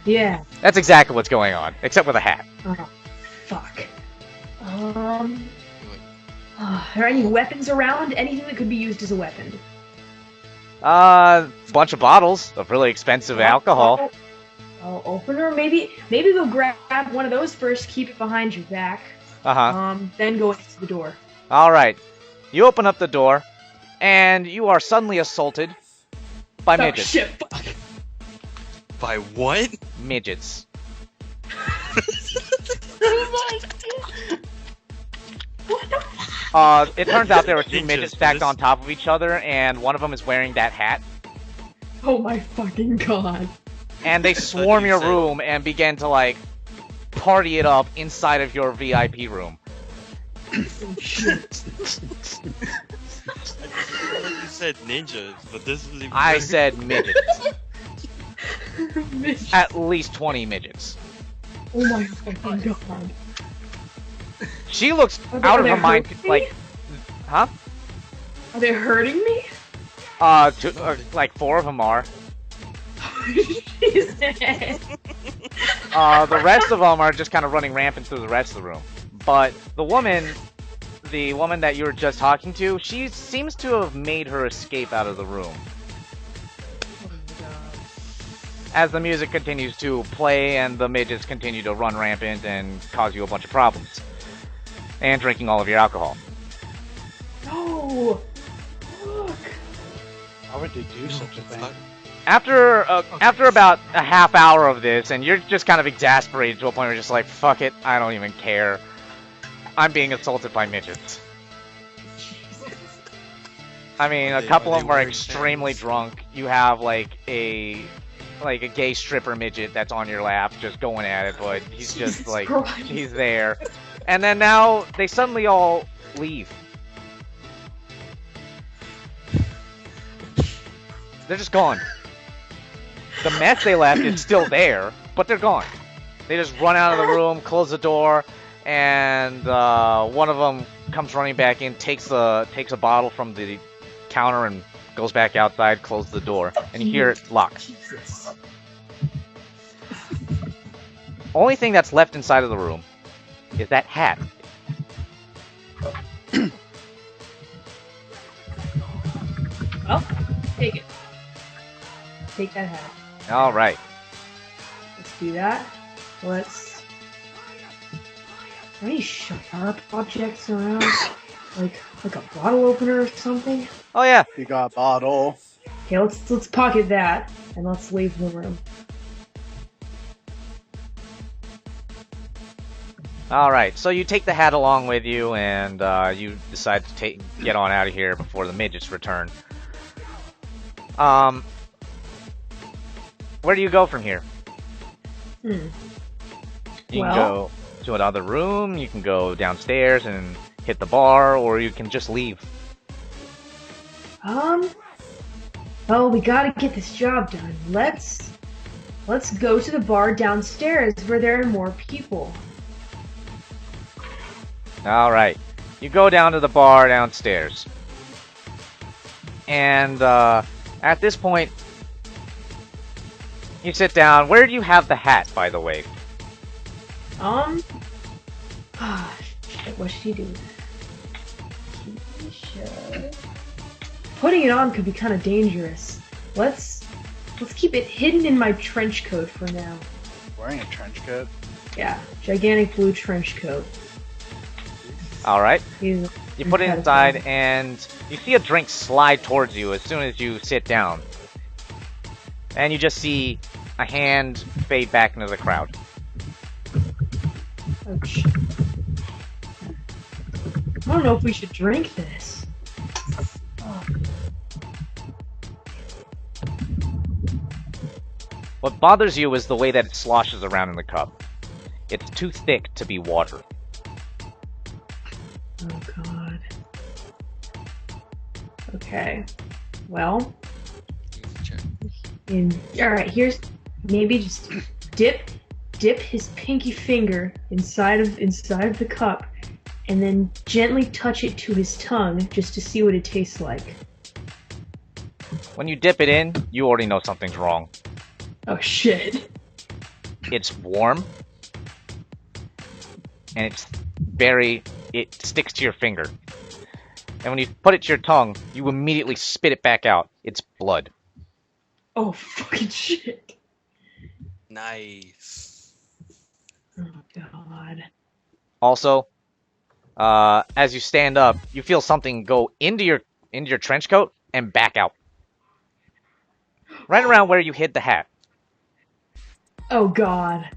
Speaker 1: Yeah.
Speaker 2: That's exactly what's going on, except with a hat.
Speaker 1: Oh, fuck. Are there any weapons around? Anything that could be used as a weapon?
Speaker 2: Bunch of bottles of really expensive alcohol.
Speaker 1: Opener? Maybe go grab one of those first, keep it behind your back. Then go into the door.
Speaker 2: Alright. You open up the door, and you are suddenly assaulted by midgets.
Speaker 1: Shit, fuck.
Speaker 5: By what?
Speaker 2: Midgets. It turns out there were two midgets stacked on top of each other, and one of them is wearing that hat.
Speaker 1: Oh my fucking god.
Speaker 2: And they swarm your room and begin to, like, party it up inside of your VIP room.
Speaker 1: Oh shit.
Speaker 5: You said ninjas, but this is even
Speaker 2: I said midgets.
Speaker 1: Midget.
Speaker 2: At least 20 midgets.
Speaker 1: Oh my fucking god.
Speaker 2: She looks
Speaker 1: Are
Speaker 2: out of
Speaker 1: they
Speaker 2: her mind,
Speaker 1: hurting
Speaker 2: like...
Speaker 1: me?
Speaker 2: Huh?
Speaker 1: Are they hurting me?
Speaker 2: Like 4 of them are.
Speaker 1: Jesus.
Speaker 2: The rest of them are just kind of running rampant through the rest of the room. But the woman that you were just talking to, she seems to have made her escape out of the room. As the music continues to play and the midgets continue to run rampant and cause you a bunch of problems. And drinking all of your alcohol.
Speaker 1: No! Look!
Speaker 7: Why would they do such a thing?
Speaker 2: After about a half hour of this, and you're just kind of exasperated to a point where you're just like, fuck it, I don't even care. I'm being assaulted by midgets. I mean, a couple of them are extremely drunk. You have like a gay stripper midget that's on your lap just going at it, but he's just like, he's there. And then now they suddenly all leave. They're just gone. The mess they left is still there, but they're gone. They just run out of the room, close the door, and one of them comes running back in, takes a bottle from the counter and goes back outside, closes the door, and you hear it lock.
Speaker 1: Jesus.
Speaker 2: Only thing that's left inside of the room is that hat.
Speaker 1: Well, take it. Take that hat.
Speaker 2: Alright.
Speaker 1: Let's do that. Let's... Are there any sharp objects around? Like a bottle opener or something?
Speaker 2: Oh yeah.
Speaker 7: You got a bottle.
Speaker 1: Okay, let's pocket that, and let's leave the room.
Speaker 2: Alright, so you take the hat along with you, and you decide to get on out of here before the midgets return. Where do you go from here? You can go to another room, you can go downstairs and hit the bar, or you can just leave.
Speaker 1: Well, we gotta get this job done. Let's go to the bar downstairs where there are more people.
Speaker 2: Alright. You go down to the bar downstairs. And, at this point, you sit down. Where do you have the hat, by the way?
Speaker 1: Shit, what should you do? Putting it on could be kind of dangerous. Let's keep it hidden in my trench coat for now.
Speaker 7: Wearing a trench coat?
Speaker 1: Yeah, gigantic blue trench coat.
Speaker 2: Alright. You put it inside, and you see a drink slide towards you as soon as you sit down. And you just see a hand fade back into the crowd.
Speaker 1: Oh, shit. I don't know if we should drink this. Oh.
Speaker 2: What bothers you is the way that it sloshes around in the cup. It's too thick to be water.
Speaker 1: Oh god. Okay. Well. Alright, here's maybe just dip his pinky finger inside of the cup and then gently touch it to his tongue just to see what it tastes like.
Speaker 2: When you dip it in, you already know something's wrong.
Speaker 1: Oh shit.
Speaker 2: It's warm. And it sticks to your finger. And when you put it to your tongue, you immediately spit it back out. It's blood.
Speaker 1: Oh fucking shit.
Speaker 5: Nice.
Speaker 1: Oh god.
Speaker 2: Also, as you stand up, you feel something go into your trench coat and back out. Right around where you hid the hat.
Speaker 1: Oh god.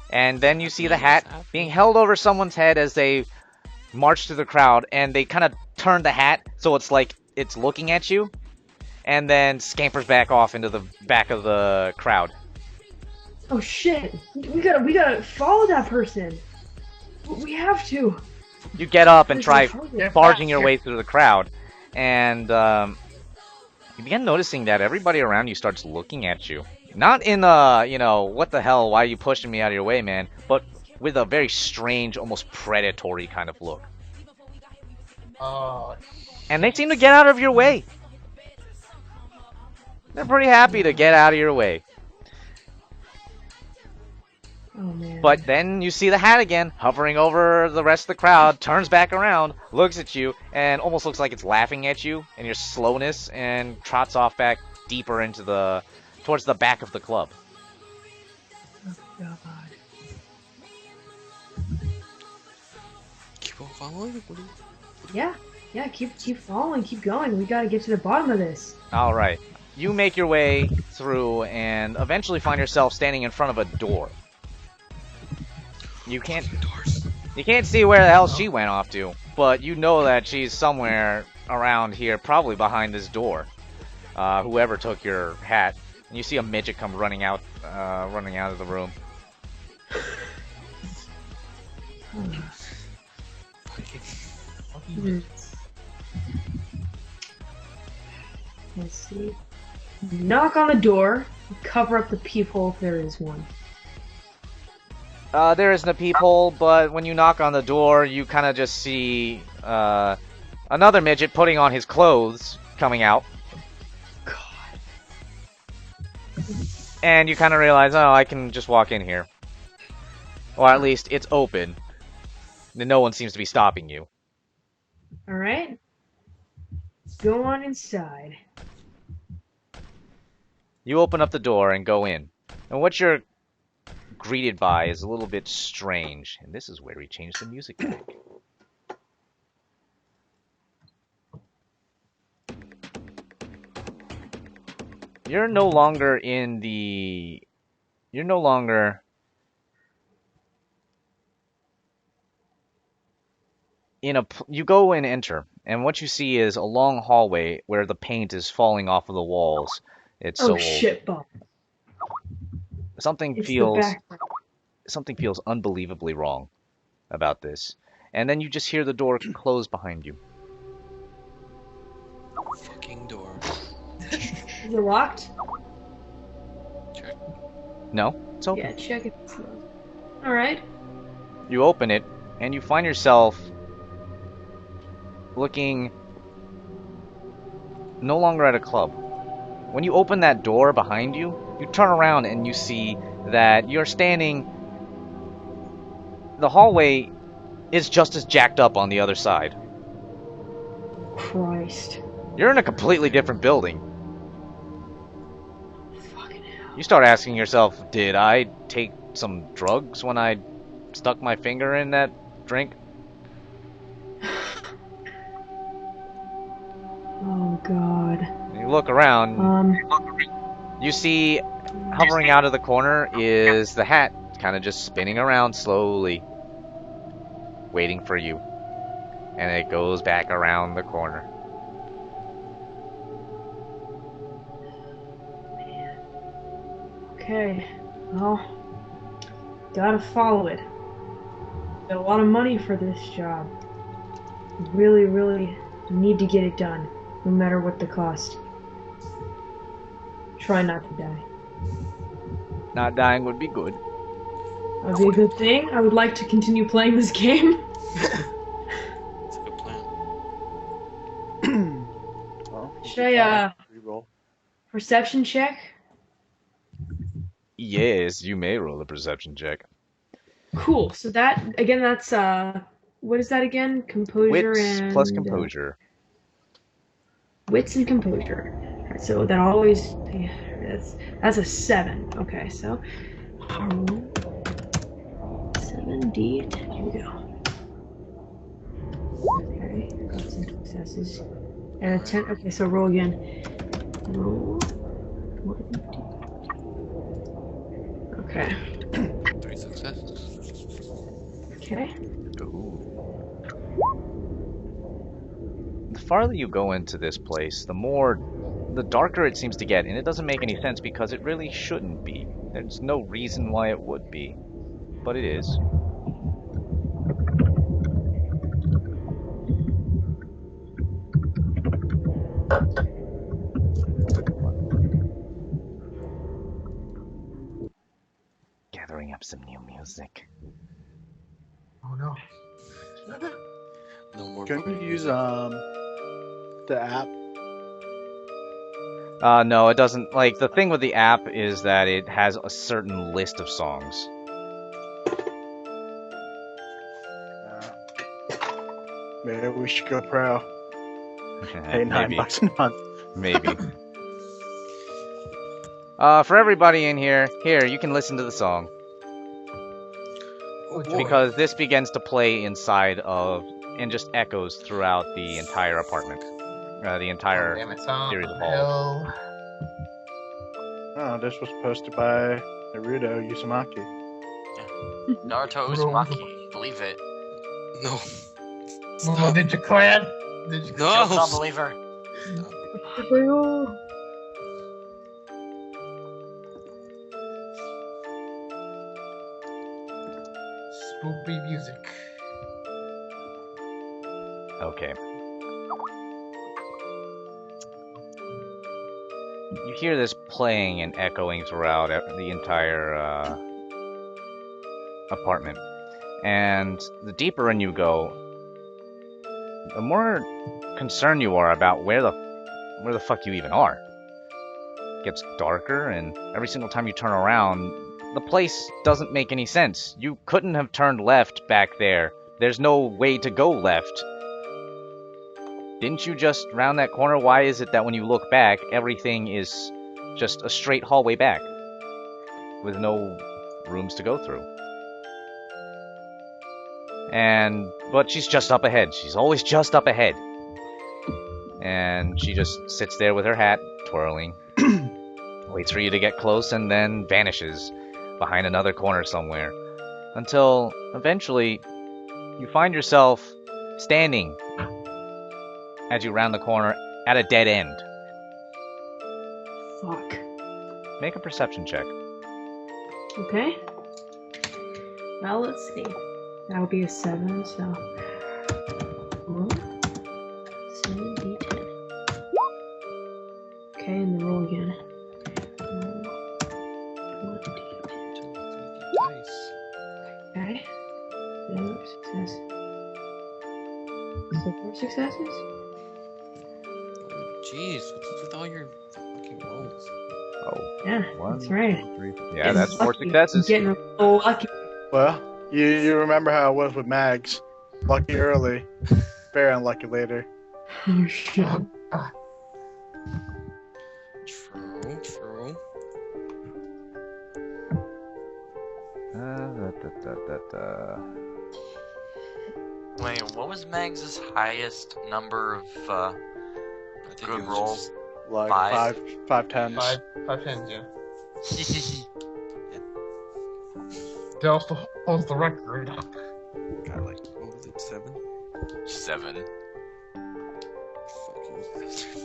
Speaker 2: And then you see the hat being held over someone's head as they march through the crowd, and they kind of turn the hat so it's like it's looking at you, and then scampers back off into the back of the crowd.
Speaker 1: Oh shit. We gotta follow that person. We have to.
Speaker 2: You get up and try
Speaker 4: Get
Speaker 2: barging
Speaker 4: back
Speaker 2: your
Speaker 4: here.
Speaker 2: way through the crowd, and you begin noticing that everybody around you starts looking at you. Not in a, what the hell, why are you pushing me out of your way, man? But with a very strange, almost predatory kind of look. And they seem to get out of your way. They're pretty happy to get out of your way.
Speaker 1: Oh man.
Speaker 2: But then you see the hat again, hovering over the rest of the crowd, turns back around, looks at you, and almost looks like it's laughing at you and your slowness, and trots off back deeper into towards the back of the club.
Speaker 1: Oh god.
Speaker 5: Keep on following? What do you...
Speaker 1: Yeah, keep following, keep going. We gotta get to the bottom of this.
Speaker 2: Alright. You make your way through and eventually find yourself standing in front of a door. You can't see where the hell she went off to, but you know that she's somewhere around here, probably behind this door. Whoever took your hat. And you see a midget come running out of the room.
Speaker 1: Let's see. Knock on the door. Cover up the peephole if there is one.
Speaker 2: There isn't a peephole, but when you knock on the door, you kind of just see another midget putting on his clothes coming out. And you kind of realize, oh, I can just walk in here. Or at least it's open. And no one seems to be stopping you.
Speaker 1: Alright. Go on inside.
Speaker 2: You open up the door and go in. And what you're greeted by is a little bit strange. And this is where we change the music back. You're no longer in the... You're no longer... You go and enter, and what you see is a long hallway where the paint is falling off of the walls. It's so
Speaker 1: Oh
Speaker 2: old.
Speaker 1: shit, Bob.
Speaker 2: Something
Speaker 1: It's the
Speaker 2: feels
Speaker 1: background.
Speaker 2: unbelievably wrong about this. And then you just hear the door close behind you.
Speaker 5: Fucking door.
Speaker 1: Is it locked?
Speaker 5: Check.
Speaker 2: No, it's open.
Speaker 1: Yeah, check it. Alright.
Speaker 2: You open it, and you find yourself looking no longer at a club. When you open that door behind you, you turn around and you see that you're standing... The hallway is just as jacked up on the other side.
Speaker 1: Christ.
Speaker 2: You're in a completely different building.
Speaker 1: Fucking hell.
Speaker 2: You start asking yourself, did I take some drugs when I stuck my finger in that drink?
Speaker 1: Oh god.
Speaker 2: You look around, you see hovering out of the corner is the hat, kind of just spinning around slowly, waiting for you. And it goes back around the corner.
Speaker 1: Okay. Well, gotta follow it. Got a lot of money for this job. Really, really need to get it done, no matter what the cost. Try not to die.
Speaker 2: Not dying would be good.
Speaker 1: That'd be a good thing. I would like to continue playing this game.
Speaker 5: It's a good plan.
Speaker 7: Well,
Speaker 1: Should I,
Speaker 7: reroll.
Speaker 1: perception check?
Speaker 2: Yes, you may roll a perception check.
Speaker 1: Cool. So that, again, that's, what is that again? Composure
Speaker 2: Wits
Speaker 1: and...
Speaker 2: plus composure.
Speaker 1: Wits and composure. Alright, so that always... Yeah, that's a 7. Okay, so... 7d10. Here we go. Okay, got some successes. And a 10. Okay, so roll again. Roll. 1d. Okay.
Speaker 5: 3 successes.
Speaker 1: Okay.
Speaker 2: Ooh. The farther you go into this place, the darker it seems to get, and it doesn't make any sense because it really shouldn't be. There's no reason why it would be, but it is. Gathering up some new music.
Speaker 4: Oh no.
Speaker 5: No more.
Speaker 7: Can you use the app?
Speaker 2: No, it doesn't. Like, the thing with the app is that it has a certain list of songs.
Speaker 7: Maybe we should go pro. Pay
Speaker 2: Maybe.
Speaker 7: $9 a month.
Speaker 2: Maybe. For everybody in here, you can listen to the song.
Speaker 4: Oh, joy.
Speaker 2: Because this begins to play inside of, and just echoes throughout the entire apartment. The entire
Speaker 4: Damn it,
Speaker 2: series of halls.
Speaker 4: hell.
Speaker 7: Oh, this was posted by Naruto Uzumaki.
Speaker 3: Naruto Uzumaki. Believe it.
Speaker 5: No.
Speaker 4: Oh, did you clan? Did you
Speaker 5: No.
Speaker 3: Don't believe her.
Speaker 4: Spoopy music.
Speaker 2: Okay. You hear this playing and echoing throughout the entire apartment. And the deeper in you go, the more concerned you are about where the fuck you even are. It gets darker, and every single time you turn around, the place doesn't make any sense. You couldn't have turned left back there. There's no way to go left. Didn't you just round that corner? Why is it that when you look back, everything is just a straight hallway back with no rooms to go through? But she's just up ahead. She's always just up ahead. And she just sits there with her hat twirling, waits for you to get close, and then vanishes behind another corner somewhere. Until eventually you find yourself standing as you round the corner at a dead end.
Speaker 1: Fuck.
Speaker 2: Make a perception check.
Speaker 1: Okay. Well, let's see. That would be a 7, so... 7d10. Okay, and then roll again. 1d10.
Speaker 5: Nice.
Speaker 1: Okay. Another success. So 4 successes?
Speaker 5: Jeez, what's with all your fucking rolls?
Speaker 2: Oh,
Speaker 1: Yeah,
Speaker 2: one,
Speaker 1: that's right.
Speaker 2: 2, 3, 4. Yeah, that's 4
Speaker 1: Lucky.
Speaker 2: successes.
Speaker 1: Getting a little lucky.
Speaker 7: Well, you remember how it was with Mags. Lucky early, very unlucky later.
Speaker 1: Oh, shit.
Speaker 5: True.
Speaker 3: Wait, what was Mags' highest number of
Speaker 5: I think
Speaker 3: good
Speaker 5: it was
Speaker 3: rolls?
Speaker 7: Like
Speaker 3: Five.
Speaker 7: five tens.
Speaker 4: Five tens, yeah. Dell still holds the record.
Speaker 5: got like, what was it, 7?
Speaker 3: 7.
Speaker 5: Fucking bastard.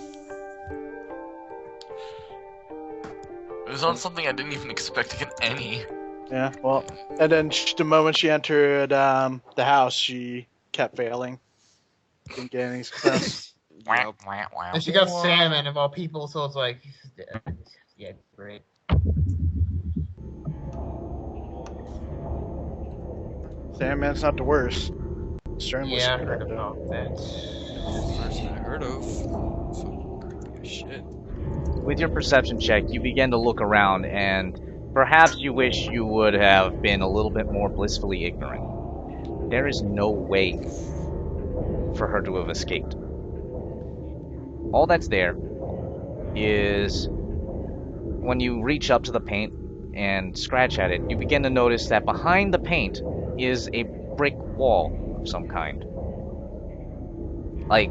Speaker 3: was on something I didn't even expect to get any.
Speaker 7: Yeah, well, and then the moment she entered the house, she kept failing. Didn't get any success.
Speaker 5: Yep.
Speaker 4: And she got salmon of all people, so it's like, yeah, great.
Speaker 7: Sandman's not the worst. Stern was
Speaker 4: Yeah, I heard about that.
Speaker 5: First I heard of. Fucking creepy as shit.
Speaker 2: With your perception check, you begin to look around, and perhaps you wish you would have been a little bit more blissfully ignorant. There is no way for her to have escaped. All that's there is when you reach up to the paint and scratch at it, you begin to notice that behind the paint is a brick wall of some kind. Like,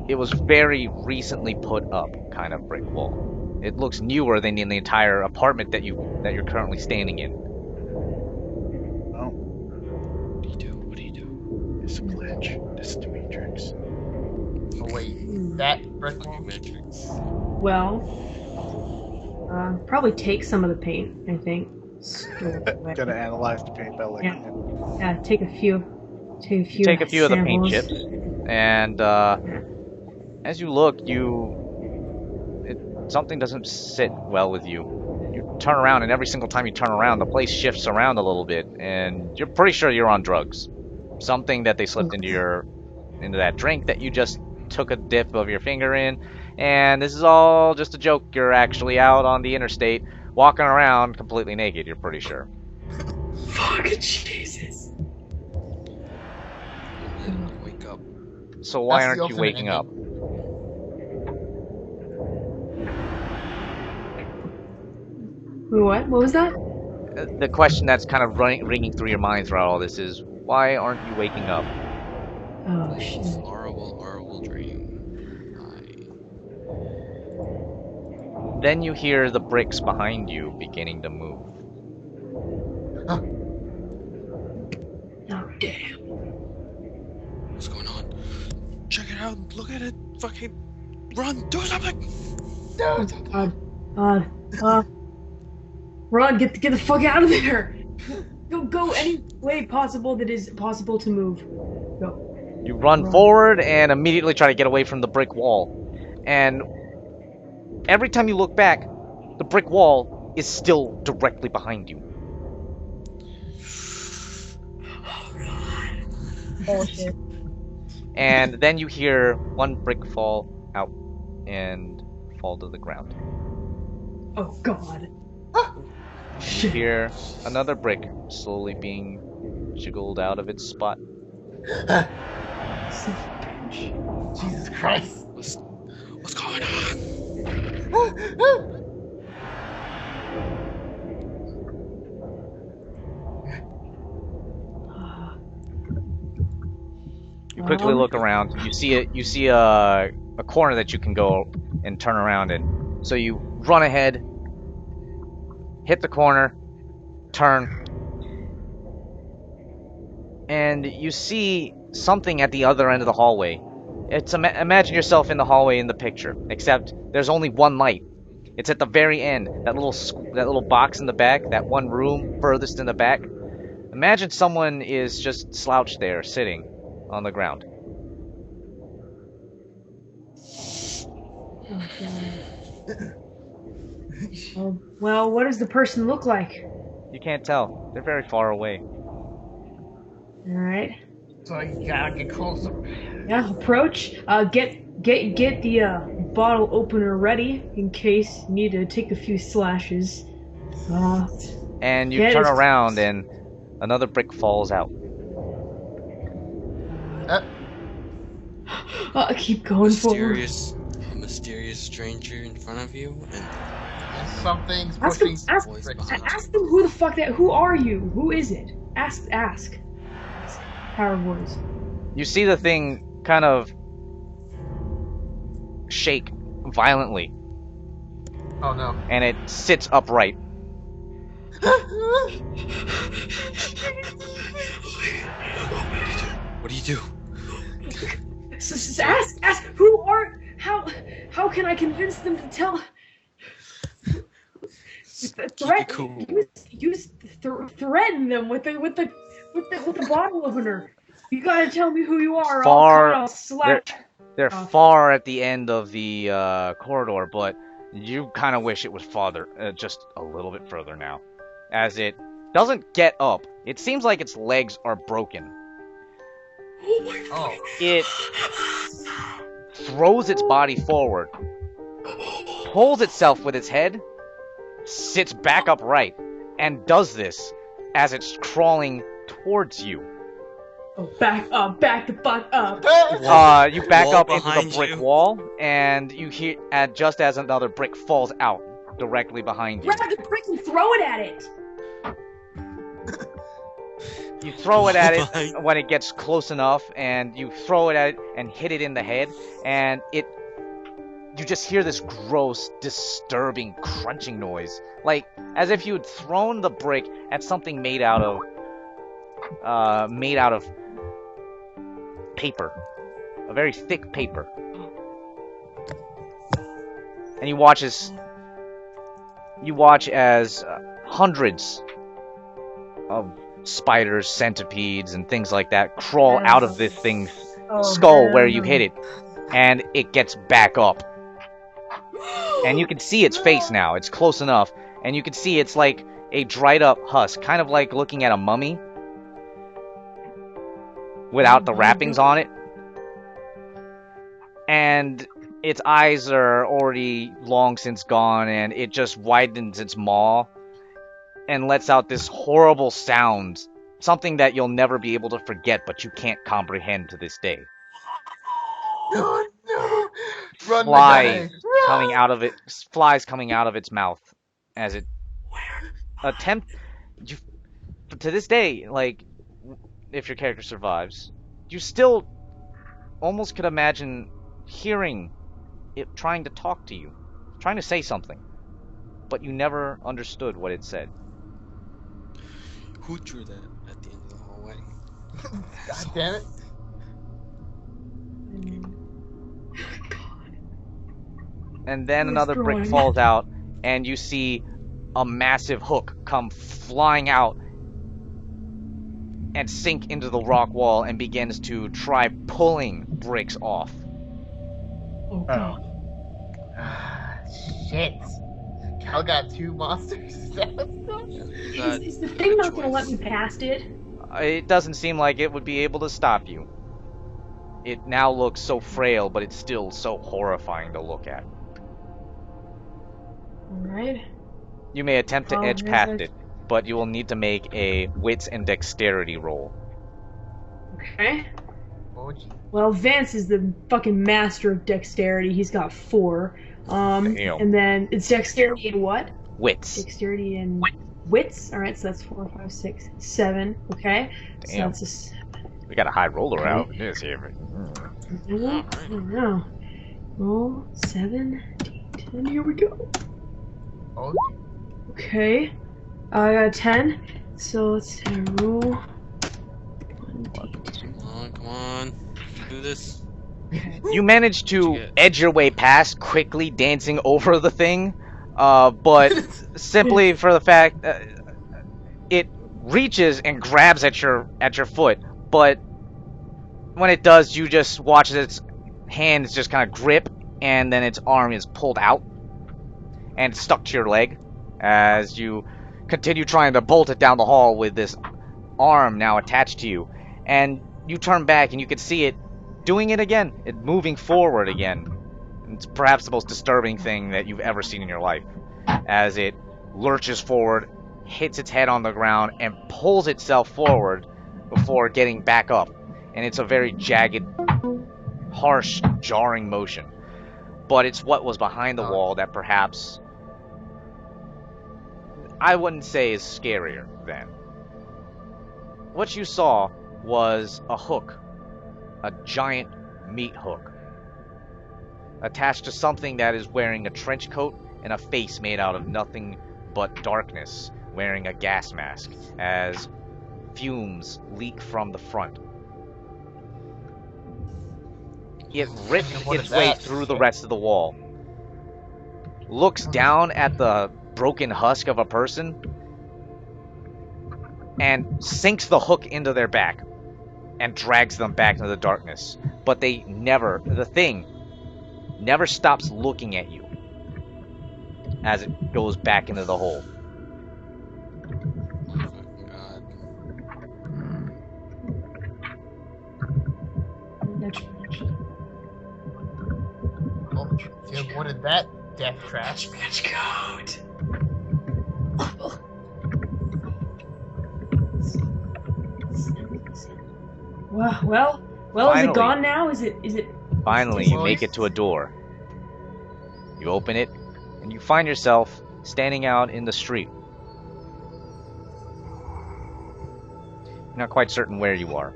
Speaker 2: it was very recently put up kind of brick wall. It looks newer than in the entire apartment that you're currently standing in.
Speaker 7: Oh,
Speaker 5: What do you do? What do you do?
Speaker 7: it's a glitch. This is the Matrix.
Speaker 4: Oh wait, that brick wall?
Speaker 5: Fucking Matrix.
Speaker 1: Well, probably take some of the paint, I think.
Speaker 7: Gonna analyze the paint by looking at it.
Speaker 1: Yeah, take a few.
Speaker 2: You take a few of the paint
Speaker 1: samples.
Speaker 2: chips, and as you look, something doesn't sit well with you. You turn around, and every single time you turn around, the place shifts around a little bit, and you're pretty sure you're on drugs. Something that they slipped into that drink that you just took a dip of your finger in, and this is all just a joke. You're actually out on the interstate, walking around completely naked. You're pretty sure.
Speaker 1: Fuck, Jesus.
Speaker 5: You wake up.
Speaker 2: So why
Speaker 4: That's the
Speaker 2: aren't you
Speaker 4: ultimate
Speaker 2: waking
Speaker 4: ending.
Speaker 2: up?
Speaker 1: What? What was that?
Speaker 2: The question that's kind of ringing through your mind throughout all this is, why aren't you waking up?
Speaker 1: Oh, shit.
Speaker 5: Horrible, horrible dream.
Speaker 2: Then you hear the bricks behind you beginning to move.
Speaker 1: Oh, damn.
Speaker 5: What's going on? Check it out. Look at it. Fucking run. Do something.
Speaker 1: Oh, God. Run, get the fuck out of there! Go any way possible that is possible to move. Go.
Speaker 2: You run forward and immediately try to get away from the brick wall. And every time you look back, the brick wall is still directly behind you.
Speaker 1: Bullshit.
Speaker 2: And then you hear one brick fall out and fall to the ground.
Speaker 1: Oh, God.
Speaker 2: You hear another brick slowly being jiggled out of its spot.
Speaker 4: Jesus Christ.
Speaker 5: What's going on?
Speaker 2: You quickly look around. You see a corner that you can go and turn around in. So you run ahead, hit the corner, turn, and you see something at the other end of the hallway. It's imagine yourself in the hallway in the picture, except there's only one light. It's at the very end, that little box in the back, that one room furthest in the back. Imagine someone is just slouched there, sitting on the ground.
Speaker 1: Oh, God. Oh, well, what does the person look like?
Speaker 2: You can't tell. They're very far away.
Speaker 1: Alright.
Speaker 4: So you gotta get closer.
Speaker 1: Yeah, approach. Get the bottle opener ready in case you need to take a few slashes.
Speaker 2: And you
Speaker 1: Get
Speaker 2: turn
Speaker 1: it.
Speaker 2: around and another brick falls out.
Speaker 1: Keep going forward.
Speaker 5: A mysterious stranger in front of you, and
Speaker 4: Something's
Speaker 1: Ask
Speaker 4: pushing.
Speaker 1: him, ask them who the fuck who are you? Who is it? Ask. Power of words.
Speaker 2: You see the thing kind of shake violently,
Speaker 4: Oh no.
Speaker 2: and it sits upright.
Speaker 5: what do you do?
Speaker 1: Ask who are how can I convince them to tell
Speaker 5: cool.
Speaker 1: Threaten them with the bottle opener. You gotta tell me who you are. I'll slap.
Speaker 2: They're far at the end of the corridor, but you kind of wish it was farther, just a little bit further now, as it doesn't get up. It seems like its legs are broken.
Speaker 4: Oh.
Speaker 2: It throws its body forward, pulls itself with its head, sits back upright, and does this as it's crawling towards you.
Speaker 1: Oh, back the fuck up.
Speaker 2: You back
Speaker 5: Wall
Speaker 2: up into the
Speaker 5: behind
Speaker 2: brick
Speaker 5: you.
Speaker 2: wall, and you hear, just as another brick falls out directly behind you.
Speaker 1: Grab the brick and throw it at it.
Speaker 2: You throw it at
Speaker 5: Behind-
Speaker 2: it when it gets close enough, and you throw it at it and hit it in the head, and you just hear this gross, disturbing, crunching noise. Like, as if you had thrown the brick at something made out of paper. A very thick paper. And you watch as hundreds of spiders, centipedes, and things like that crawl out of this thing's skull where you hit it, and it gets back up. And you can see its face now. It's close enough, and you can see it's like a dried up husk, kind of like looking at a mummy without the wrappings on it. And its eyes are already long since gone, and it just widens its maw and lets out this horrible sound, something that you'll never be able to forget, but you can't comprehend to this day.
Speaker 4: No, no. Run,
Speaker 2: Flies
Speaker 4: Run!
Speaker 2: flies coming out of its mouth as it to this day, like, if your character survives, you still almost could imagine hearing it trying to talk to you, trying to say something, but you never understood what it said.
Speaker 5: Who drew that at the end of the hallway?
Speaker 4: God damn it.
Speaker 2: And then
Speaker 1: Who's
Speaker 2: another brick
Speaker 1: drawing?
Speaker 2: falls out, and you see a massive hook come flying out and sink into the rock wall and begins to try pulling bricks off.
Speaker 1: Oh god.
Speaker 4: Shit. Cal got 2 monsters.
Speaker 1: Is the thing not gonna let me past it?
Speaker 2: It doesn't seem like it would be able to stop you. It now looks so frail, but it's still so horrifying to look at.
Speaker 1: Alright.
Speaker 2: You may attempt to edge
Speaker 1: there's
Speaker 2: past
Speaker 1: a-
Speaker 2: it, but you will need to make a wits and dexterity roll.
Speaker 1: Okay.
Speaker 4: Oh, gee.
Speaker 1: Well, Vance is the fucking master of dexterity. He's got 4.
Speaker 2: Damn.
Speaker 1: And then it's dexterity and what?
Speaker 2: Wits.
Speaker 1: Dexterity and wits. All right, so that's 4, 5, 6, 7. Okay. So
Speaker 2: Damn.
Speaker 1: that's a 7.
Speaker 2: We got a high roller out. This here.
Speaker 1: I don't know. Roll 7, 10. Here we go.
Speaker 4: Oh,
Speaker 1: Okay. I got a 10. So let's roll 1d10.
Speaker 5: Come on. Do this.
Speaker 2: You managed to
Speaker 5: Yeah.
Speaker 2: edge your way past, quickly dancing over the thing, but simply for the fact it reaches and grabs at your foot, but when it does, you just watch as its hands just kind of grip, and then its arm is pulled out and stuck to your leg as you continue trying to bolt it down the hall with this arm now attached to you. And you turn back and you can see it doing it again. It moving forward again. It's perhaps the most disturbing thing that you've ever seen in your life, as it lurches forward, hits its head on the ground, and pulls itself forward before getting back up. And it's a very jagged, harsh, jarring motion. But it's what was behind the wall that perhaps I wouldn't say is scarier then. What you saw was a hook, a giant meat hook, attached to something that is wearing a trench coat and a face made out of nothing but darkness, wearing a gas mask, as fumes leak from the front. It ripped
Speaker 4: What
Speaker 2: its
Speaker 4: is
Speaker 2: way
Speaker 4: that?
Speaker 2: through the rest of the wall, looks down at the broken husk of a person and sinks the hook into their back and drags them back into the darkness. But the thing never stops looking at you as it goes back into the hole.
Speaker 5: Oh my god.
Speaker 4: Oh, you avoided that death trap.
Speaker 1: Match code. Well, is
Speaker 2: Finally.
Speaker 1: it gone now? Is it?
Speaker 2: Finally, you make it to a door. You open it, and you find yourself standing out in the street. You're not quite certain where you are.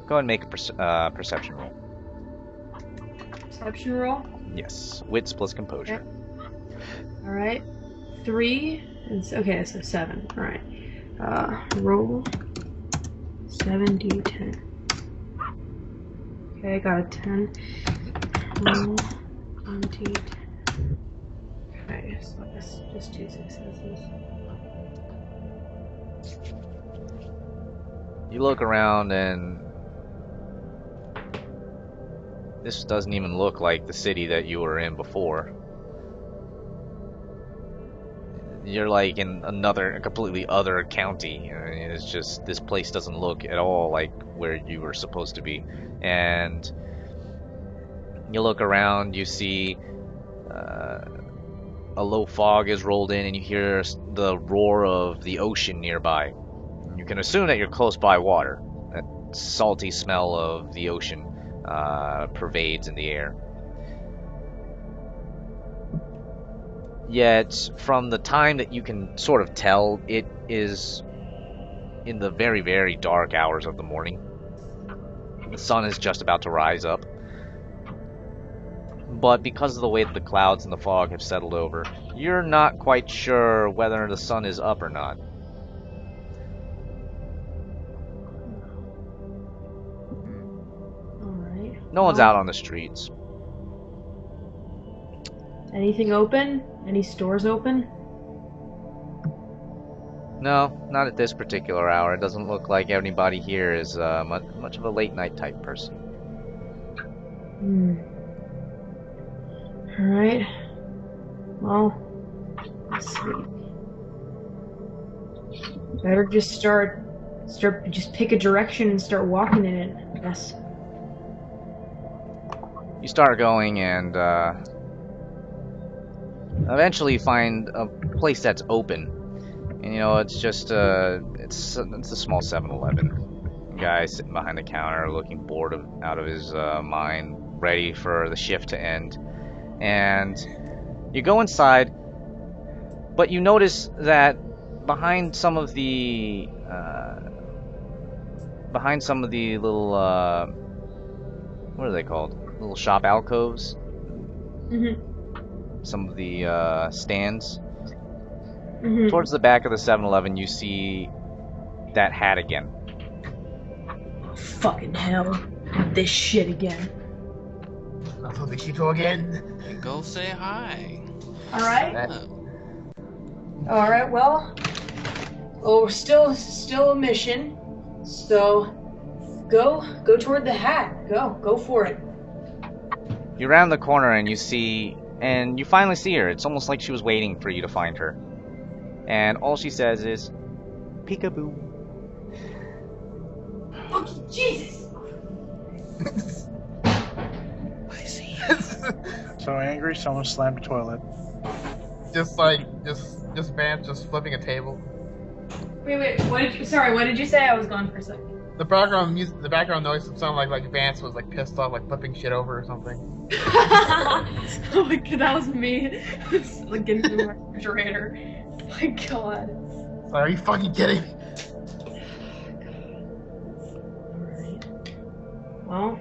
Speaker 2: Go ahead and make a perception roll.
Speaker 1: Perception roll.
Speaker 2: Yes, wits plus composure.
Speaker 1: All right, 3. Okay, so 7. All right. Roll 7d10. Okay, I got a 10. Roll 1d10. Okay, so that's just 2 successes.
Speaker 2: You look around and this doesn't even look like the city that you were in before. You're like in a completely other county. I mean, it's just, this place doesn't look at all like where you were supposed to be. And you look around, you see a low fog is rolled in, and you hear the roar of the ocean nearby. You can assume that you're close by water. That salty smell of the ocean pervades in the air. Yet, from the time that you can sort of tell, it is in the very, very dark hours of the morning. The sun is just about to rise up. But because of the way that the clouds and the fog have settled over, you're not quite sure whether the sun is up or not.
Speaker 1: Alright.
Speaker 2: No one's out on the streets.
Speaker 1: Anything open? Any stores open?
Speaker 2: No, not at this particular hour. It doesn't look like anybody here is much of a late night type person.
Speaker 1: Alright. Well, let's see. Better just just pick a direction and start walking in it, I guess.
Speaker 2: You start going and eventually find a place that's open. And you know, it's just it's a small 7-Eleven. Guy sitting behind the counter looking bored out of his mind, ready for the shift to end. And you go inside, but you notice that behind some of the little what are they called? Little shop alcoves. Some of the stands. Towards the back of the 7-Eleven, you see that hat again.
Speaker 1: Fucking hell. This shit again.
Speaker 4: Also the Kito again.
Speaker 5: Go say hi.
Speaker 1: Alright.
Speaker 5: Yeah.
Speaker 1: Alright, well, we're still a mission. So go toward the hat. Go for it.
Speaker 2: You round the corner and you finally see her. It's almost like she was waiting for you to find her. And all she says is, peekaboo.
Speaker 1: Fucking Jesus!
Speaker 5: I see.
Speaker 7: So angry, someone slammed a toilet.
Speaker 4: just Vance just flipping a table.
Speaker 1: Wait, what did you say? I was gone for a second.
Speaker 4: The background music, the background noise would sound like Vance was like pissed off, like flipping shit over or something.
Speaker 1: Oh my god, that was me. Like getting to the refrigerator. My god.
Speaker 4: So are you fucking kidding me?
Speaker 1: Alright. Well,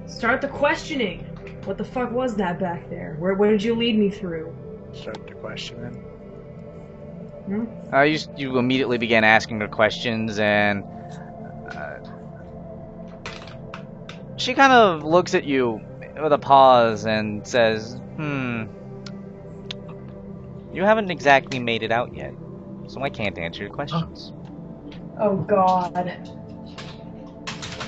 Speaker 1: start the questioning. What the fuck was that back there? Where did you lead me through?
Speaker 7: Start the questioning.
Speaker 2: You immediately began asking her questions, and She kind of looks at you with a pause and says, you haven't exactly made it out yet, so I can't answer your questions.
Speaker 1: Oh God.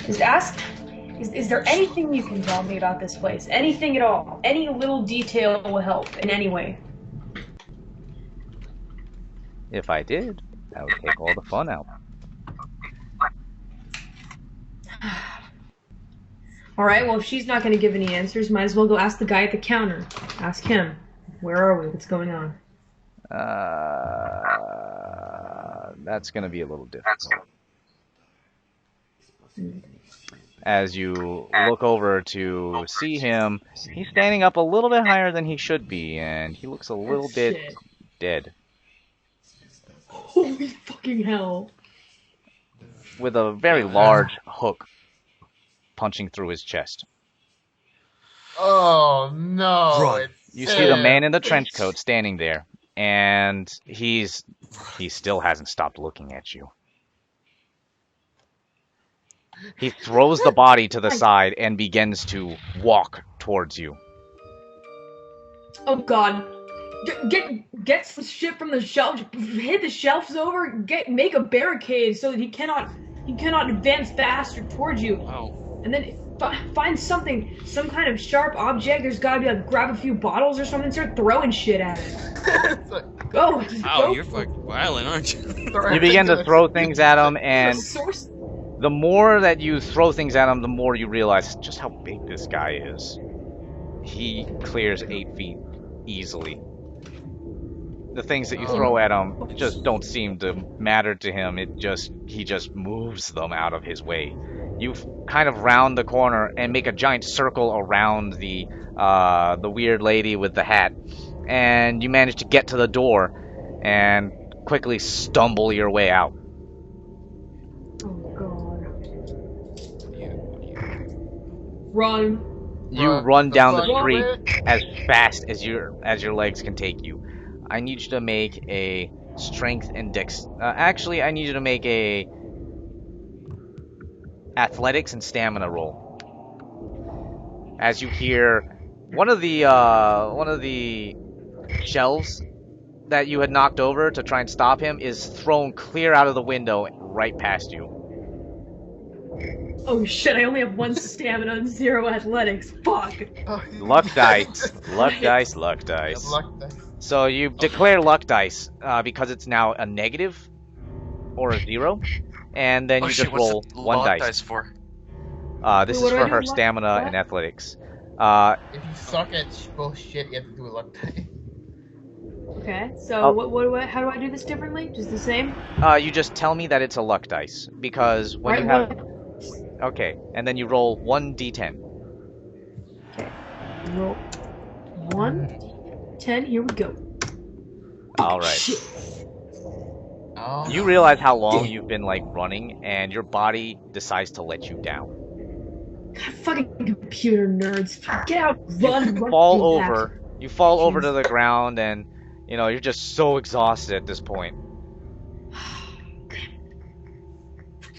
Speaker 1: Is there anything you can tell me about this place? Anything at all? Any little detail will help in any way.
Speaker 2: If I did, that would take all the fun out.
Speaker 1: Alright, well if she's not gonna give any answers, might as well go ask the guy at the counter. Ask him. Where are we? What's going on?
Speaker 2: That's gonna be a little difficult. As you look over to see him, he's standing up a little bit higher than he should be, and he looks a little bit dead.
Speaker 1: Holy fucking hell.
Speaker 2: With a very large hook punching through his chest.
Speaker 4: Oh no!
Speaker 5: Run.
Speaker 2: You see the man in the trench coat standing there, and he still hasn't stopped looking at you. He throws the body to the side and begins to walk towards you.
Speaker 1: Oh God. Get some shit from the shelf, hit the shelves over, make a barricade so that he cannot advance faster towards you.
Speaker 5: Oh.
Speaker 1: And then find something, some kind of sharp object. There's gotta be like grab a few bottles or something, start throwing shit at it. Go, just
Speaker 5: Wow,
Speaker 1: go.
Speaker 5: you're fucking violent, aren't you?
Speaker 2: You begin to throw things at him, and the more that you throw things at him, the more you realize just how big this guy is. He clears 8 feet easily. The things that you throw at him just don't seem to matter to him. He just moves them out of his way. You kind of round the corner and make a giant circle around the weird lady with the hat, and you manage to get to the door and quickly stumble your way out.
Speaker 1: Oh God. Run.
Speaker 2: You run down the street as fast as your legs can take you. I need you to make a strength and dex. Actually, I need you to make a athletics and stamina roll. As you hear one of the shelves that you had knocked over to try and stop him is thrown clear out of the window right past you.
Speaker 1: Oh shit! I only have 1 stamina and 0 athletics. Fuck.
Speaker 2: Luck dice. Luck dice. Luck dice.
Speaker 4: Luck dice.
Speaker 2: So you declare luck dice because it's now a negative or a 0, and then you just roll 1
Speaker 3: luck
Speaker 2: dice.
Speaker 3: dice for?
Speaker 2: This
Speaker 1: Wait,
Speaker 2: is
Speaker 1: what do I
Speaker 2: for her
Speaker 1: do?
Speaker 2: stamina
Speaker 1: What?
Speaker 2: and athletics.
Speaker 4: If you suck at bullshit, you have to do a luck dice.
Speaker 1: Okay. So
Speaker 2: Oh.
Speaker 1: how do I do this differently? Just the same?
Speaker 2: You just tell me that it's a luck dice because when you have okay, and then you roll 1d10.
Speaker 1: Roll 1, 10. Here we go.
Speaker 2: All right.
Speaker 1: Shit.
Speaker 4: Oh.
Speaker 2: You realize how long you've been like running, and your body decides to let you down.
Speaker 1: God, fucking computer nerds. Get out, run, run.
Speaker 2: Fall
Speaker 1: do that.
Speaker 2: over. You fall over to the ground, and you know you're just so exhausted at this point.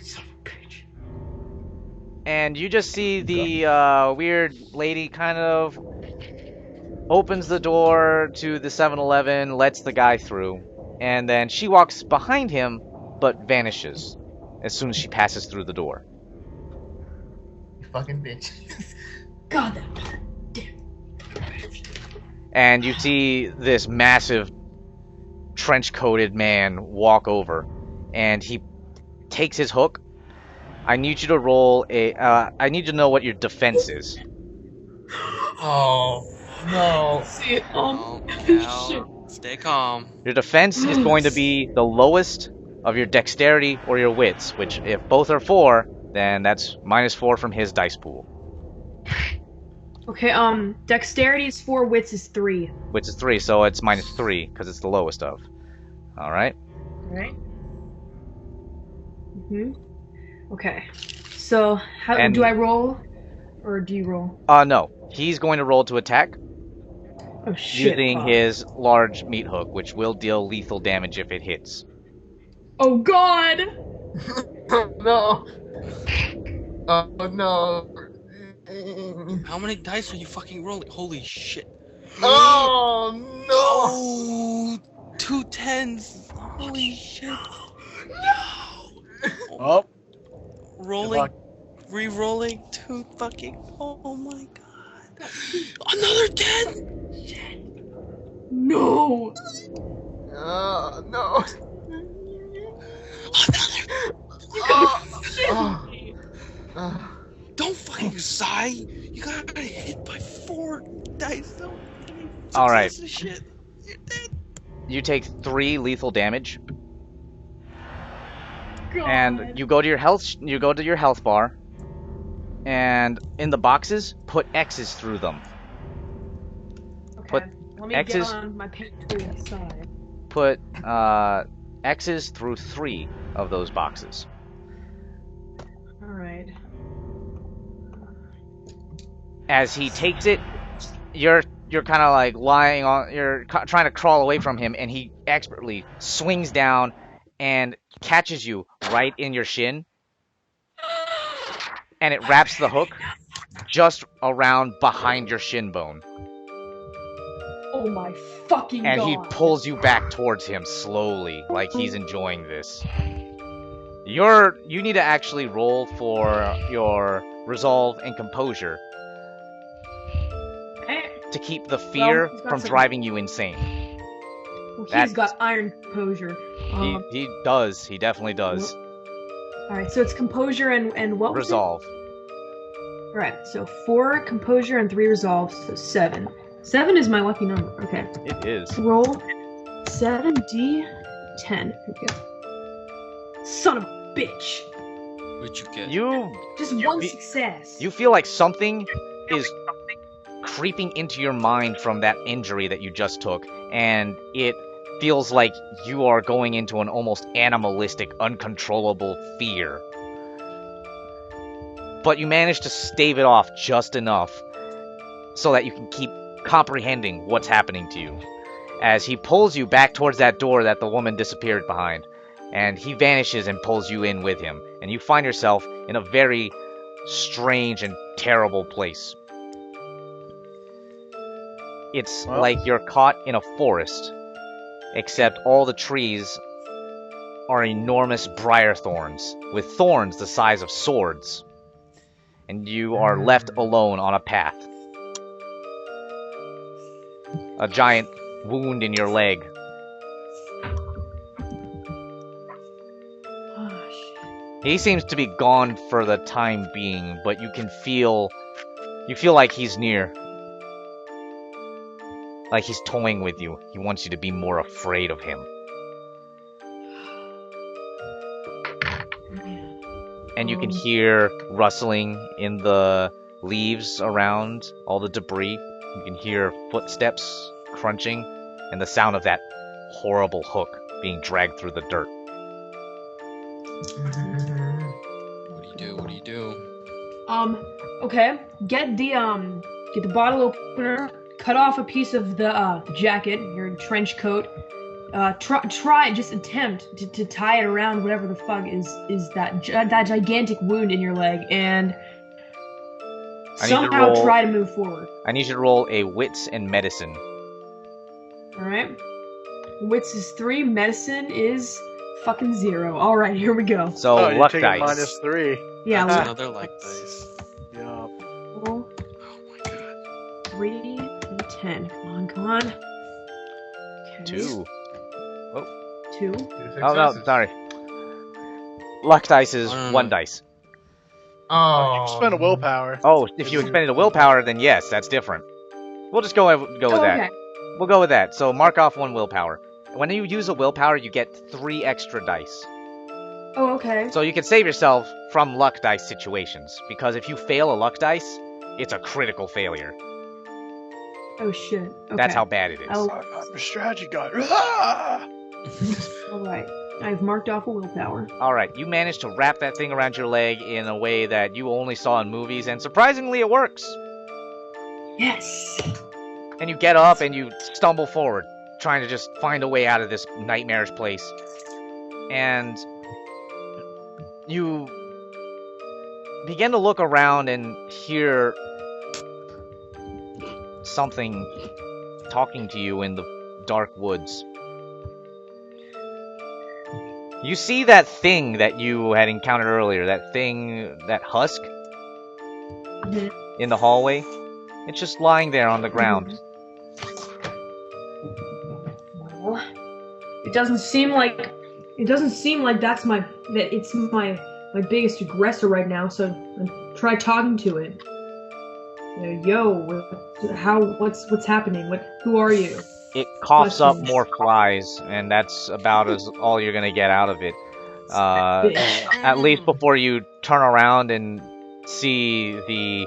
Speaker 1: Son of a bitch.
Speaker 2: And you just see the weird lady kind of opens the door to the 7-Eleven, lets the guy through, and then she walks behind him, but vanishes as soon as she passes through the door.
Speaker 4: You fucking bitch.
Speaker 1: God, that damn.
Speaker 2: And you see this massive trench-coated man walk over, and he takes his hook. I need you to roll a. I need to know what your defense is.
Speaker 4: Oh no.
Speaker 1: See it.
Speaker 5: Calm
Speaker 1: Shit.
Speaker 5: down. Stay calm.
Speaker 2: Your defense is going to be the lowest of your dexterity or your wits, which if both are 4, then that's -4 from his dice pool.
Speaker 1: Okay, dexterity is 4, wits is 3.
Speaker 2: Which is 3, so it's -3 because it's the lowest of. All right.
Speaker 1: Alright. Okay. So, how
Speaker 2: And-
Speaker 1: do I roll? Or do you roll?
Speaker 2: No. He's going to roll to attack
Speaker 1: Oh shit.
Speaker 2: using
Speaker 1: fuck.
Speaker 2: his large meat hook, which will deal lethal damage if it hits.
Speaker 1: Oh god!
Speaker 4: No. Oh no.
Speaker 5: How many dice are you fucking rolling? Holy shit.
Speaker 4: Oh no!
Speaker 5: Oh, 2 10s. Holy shit.
Speaker 7: Oh, good
Speaker 5: Rolling,
Speaker 7: luck.
Speaker 5: re-rolling, 2 fucking. Oh my god. Another 10.
Speaker 1: No.
Speaker 4: No.
Speaker 5: Another. Don't fucking sigh. You got hit by 4 dice. Don't fucking
Speaker 2: All right.
Speaker 5: success shit. You're dead.
Speaker 2: You take 3 lethal damage,
Speaker 1: God.
Speaker 2: and you go to your health bar, and in the boxes, put X's through them.
Speaker 1: Okay.
Speaker 2: Put
Speaker 1: Let me
Speaker 2: X's.
Speaker 1: get on my Patreon side.
Speaker 2: Put X's through 3 of those boxes.
Speaker 1: All right.
Speaker 2: As he takes it, you're kind of like lying on. You're trying to crawl away from him, and he expertly swings down and catches you right in your shin, and it wraps the hook just around behind your shin bone,
Speaker 1: Oh my fucking
Speaker 2: and
Speaker 1: god.
Speaker 2: he pulls you back towards him slowly, like he's enjoying this. You need to actually roll for your resolve and composure to keep the fear
Speaker 1: he's got
Speaker 2: from
Speaker 1: some-
Speaker 2: driving you insane.
Speaker 1: Well,
Speaker 2: That's-
Speaker 1: he's got iron composure.
Speaker 2: He does. He definitely does.
Speaker 1: All right, so it's composure and what was it?
Speaker 2: Resolve.
Speaker 1: All right, so 4 composure and 3 resolve, so 7. 7 is my lucky number. Okay.
Speaker 2: It is.
Speaker 1: Roll 7d10. Okay. Son of a bitch.
Speaker 5: What'd you get?
Speaker 1: Just one
Speaker 2: You-
Speaker 1: success.
Speaker 2: You feel like something is creeping into your mind from that injury that you just took, and it feels like you are going into an almost animalistic, uncontrollable fear. But you manage to stave it off just enough so that you can keep comprehending what's happening to you. As he pulls you back towards that door that the woman disappeared behind, and he vanishes and pulls you in with him, and you find yourself in a very strange and terrible place. It's
Speaker 7: Well.
Speaker 2: like you're caught in a forest, except all the trees are enormous briar thorns, with thorns the size of swords. And you are left alone on a path. A giant wound in your leg.
Speaker 1: Oh, shit.
Speaker 2: He seems to be gone for the time being, but you feel like he's near. Like he's toying with you. He wants you to be more afraid of him. And you can hear rustling in the leaves around all the debris. You can hear footsteps crunching and the sound of that horrible hook being dragged through the dirt.
Speaker 5: What do you do? What do you do?
Speaker 1: Okay. Get the bottle opener, cut off a piece of the jacket, your trench coat. Just attempt to tie it around whatever the fuck is that gigantic wound in your leg, and somehow try to move forward.
Speaker 2: I need you to roll a wits and medicine.
Speaker 1: Alright. Wits is 3, medicine is fucking 0. Alright, here we go.
Speaker 2: So
Speaker 7: Oh, you're
Speaker 2: luck
Speaker 7: taking
Speaker 2: dice.
Speaker 7: -3.
Speaker 1: Yeah,
Speaker 5: That's
Speaker 1: luck
Speaker 5: another luck dice.
Speaker 7: Yeah.
Speaker 1: roll
Speaker 5: Oh my god.
Speaker 1: 3 and 10. Come on. Okay.
Speaker 2: 2.
Speaker 1: 2.
Speaker 2: Oh no, sorry. Luck dice is
Speaker 5: I don't
Speaker 2: 1
Speaker 5: know.
Speaker 2: dice.
Speaker 7: You spend a willpower.
Speaker 2: Oh, if you expended a willpower, then yes, that's different. We'll just go with that.
Speaker 1: Okay.
Speaker 2: We'll go with that. So mark off 1 willpower. When you use a willpower, you get 3 extra dice.
Speaker 1: Oh, okay.
Speaker 2: So you can save yourself from luck dice situations, because if you fail a luck dice, it's a critical failure.
Speaker 1: Oh shit. Okay.
Speaker 2: That's how bad it is.
Speaker 1: I'll-
Speaker 7: I'm a strategy guy. Ah!
Speaker 1: Alright. I've marked off a willpower.
Speaker 2: Alright, you managed to wrap that thing around your leg in a way that you only saw in movies, and surprisingly it works.
Speaker 1: Yes!
Speaker 2: And you get up and you stumble forward, trying to just find a way out of this nightmarish place. And you begin to look around and hear something talking to you in the dark woods. You see that thing that you had encountered earlier, that thing, that husk in the hallway. It's just lying there on the ground.
Speaker 1: Well, it doesn't seem like that's my biggest aggressor right now. So try talking to it. Yo, what's happening? Who are you?
Speaker 2: It coughs up
Speaker 1: Questions.
Speaker 2: more flies, and that's about all you're gonna get out of it. At least before you turn around and see the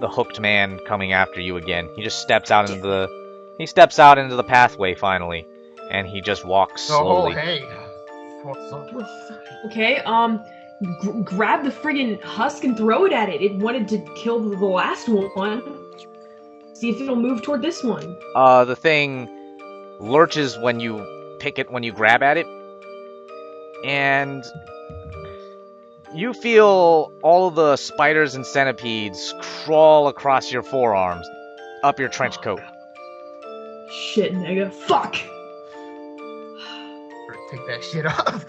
Speaker 2: hooked man coming after you again. He just steps out into the pathway finally, and he just walks slowly.
Speaker 4: Oh, hey. What's up?
Speaker 1: Okay, grab the friggin' husk and throw it at it. It wanted to kill the last one. See if it'll move toward this one.
Speaker 2: The thing lurches when you grab at it, and you feel all of the spiders and centipedes crawl across your forearms, up your trench coat.
Speaker 1: Shit, nigga. Fuck!
Speaker 4: Better take that shit off.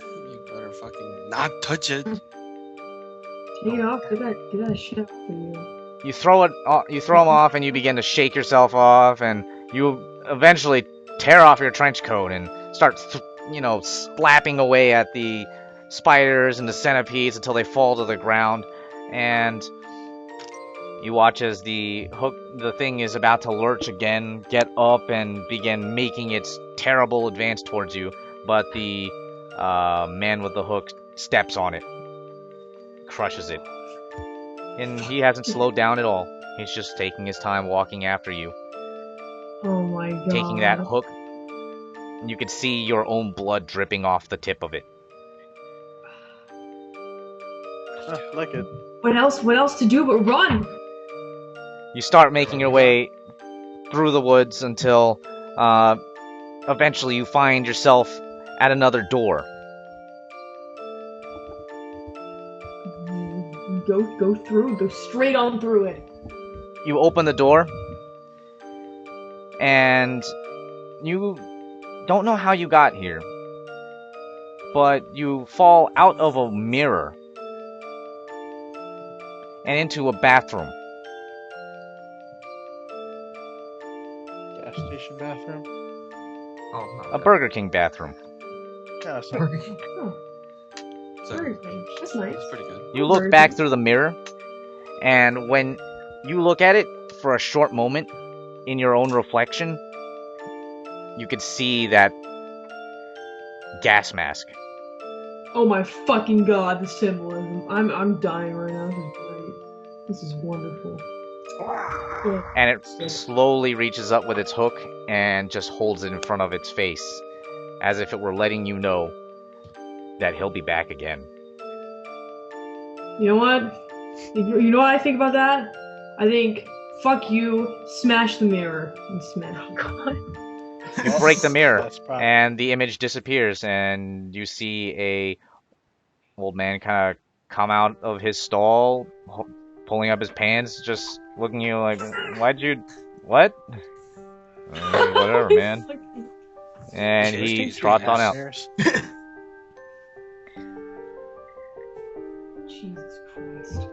Speaker 5: You better fucking not touch it.
Speaker 1: Take it off. Get that shit off for you.
Speaker 2: You throw them off, and you begin to shake yourself off, and you eventually tear off your trench coat and start, slapping away at the spiders and the centipedes until they fall to the ground. And you watch as the thing is about to lurch again, get up, and begin making its terrible advance towards you. But the man with the hook steps on it, crushes it. And he hasn't slowed down at all. He's just taking his time walking after you.
Speaker 1: Oh my god.
Speaker 2: Taking that hook. You can see your own blood dripping off the tip of it.
Speaker 7: I like it.
Speaker 1: What else to do but run?
Speaker 2: You start making your way through the woods until eventually you find yourself at another door.
Speaker 1: Go straight on through it.
Speaker 2: You open the door, and you don't know how you got here, but you fall out of a mirror and into a bathroom.
Speaker 7: Gas station bathroom.
Speaker 4: Oh,
Speaker 2: A Burger King bathroom.
Speaker 7: Yeah, so
Speaker 1: Burger King. That's nice.
Speaker 5: That's pretty good.
Speaker 2: You look back through the mirror, and when you look at it for a short moment in your own reflection, you could see that gas mask.
Speaker 1: Oh my fucking god, the symbolism. I'm dying right now. This is great. This is wonderful. Yeah.
Speaker 2: And it slowly reaches up with its hook and just holds it in front of its face, as if it were letting you know that he'll be back again.
Speaker 1: You know what? You know what I think about that? I think, fuck you, smash the mirror. And smash. Oh god.
Speaker 2: You break the mirror,
Speaker 7: That's probably-
Speaker 2: and the image disappears, and you see a old man kind of come out of his stall, pulling up his pants, just looking at you like, what? Whatever, man. And he trots on out.
Speaker 1: Jesus Christ.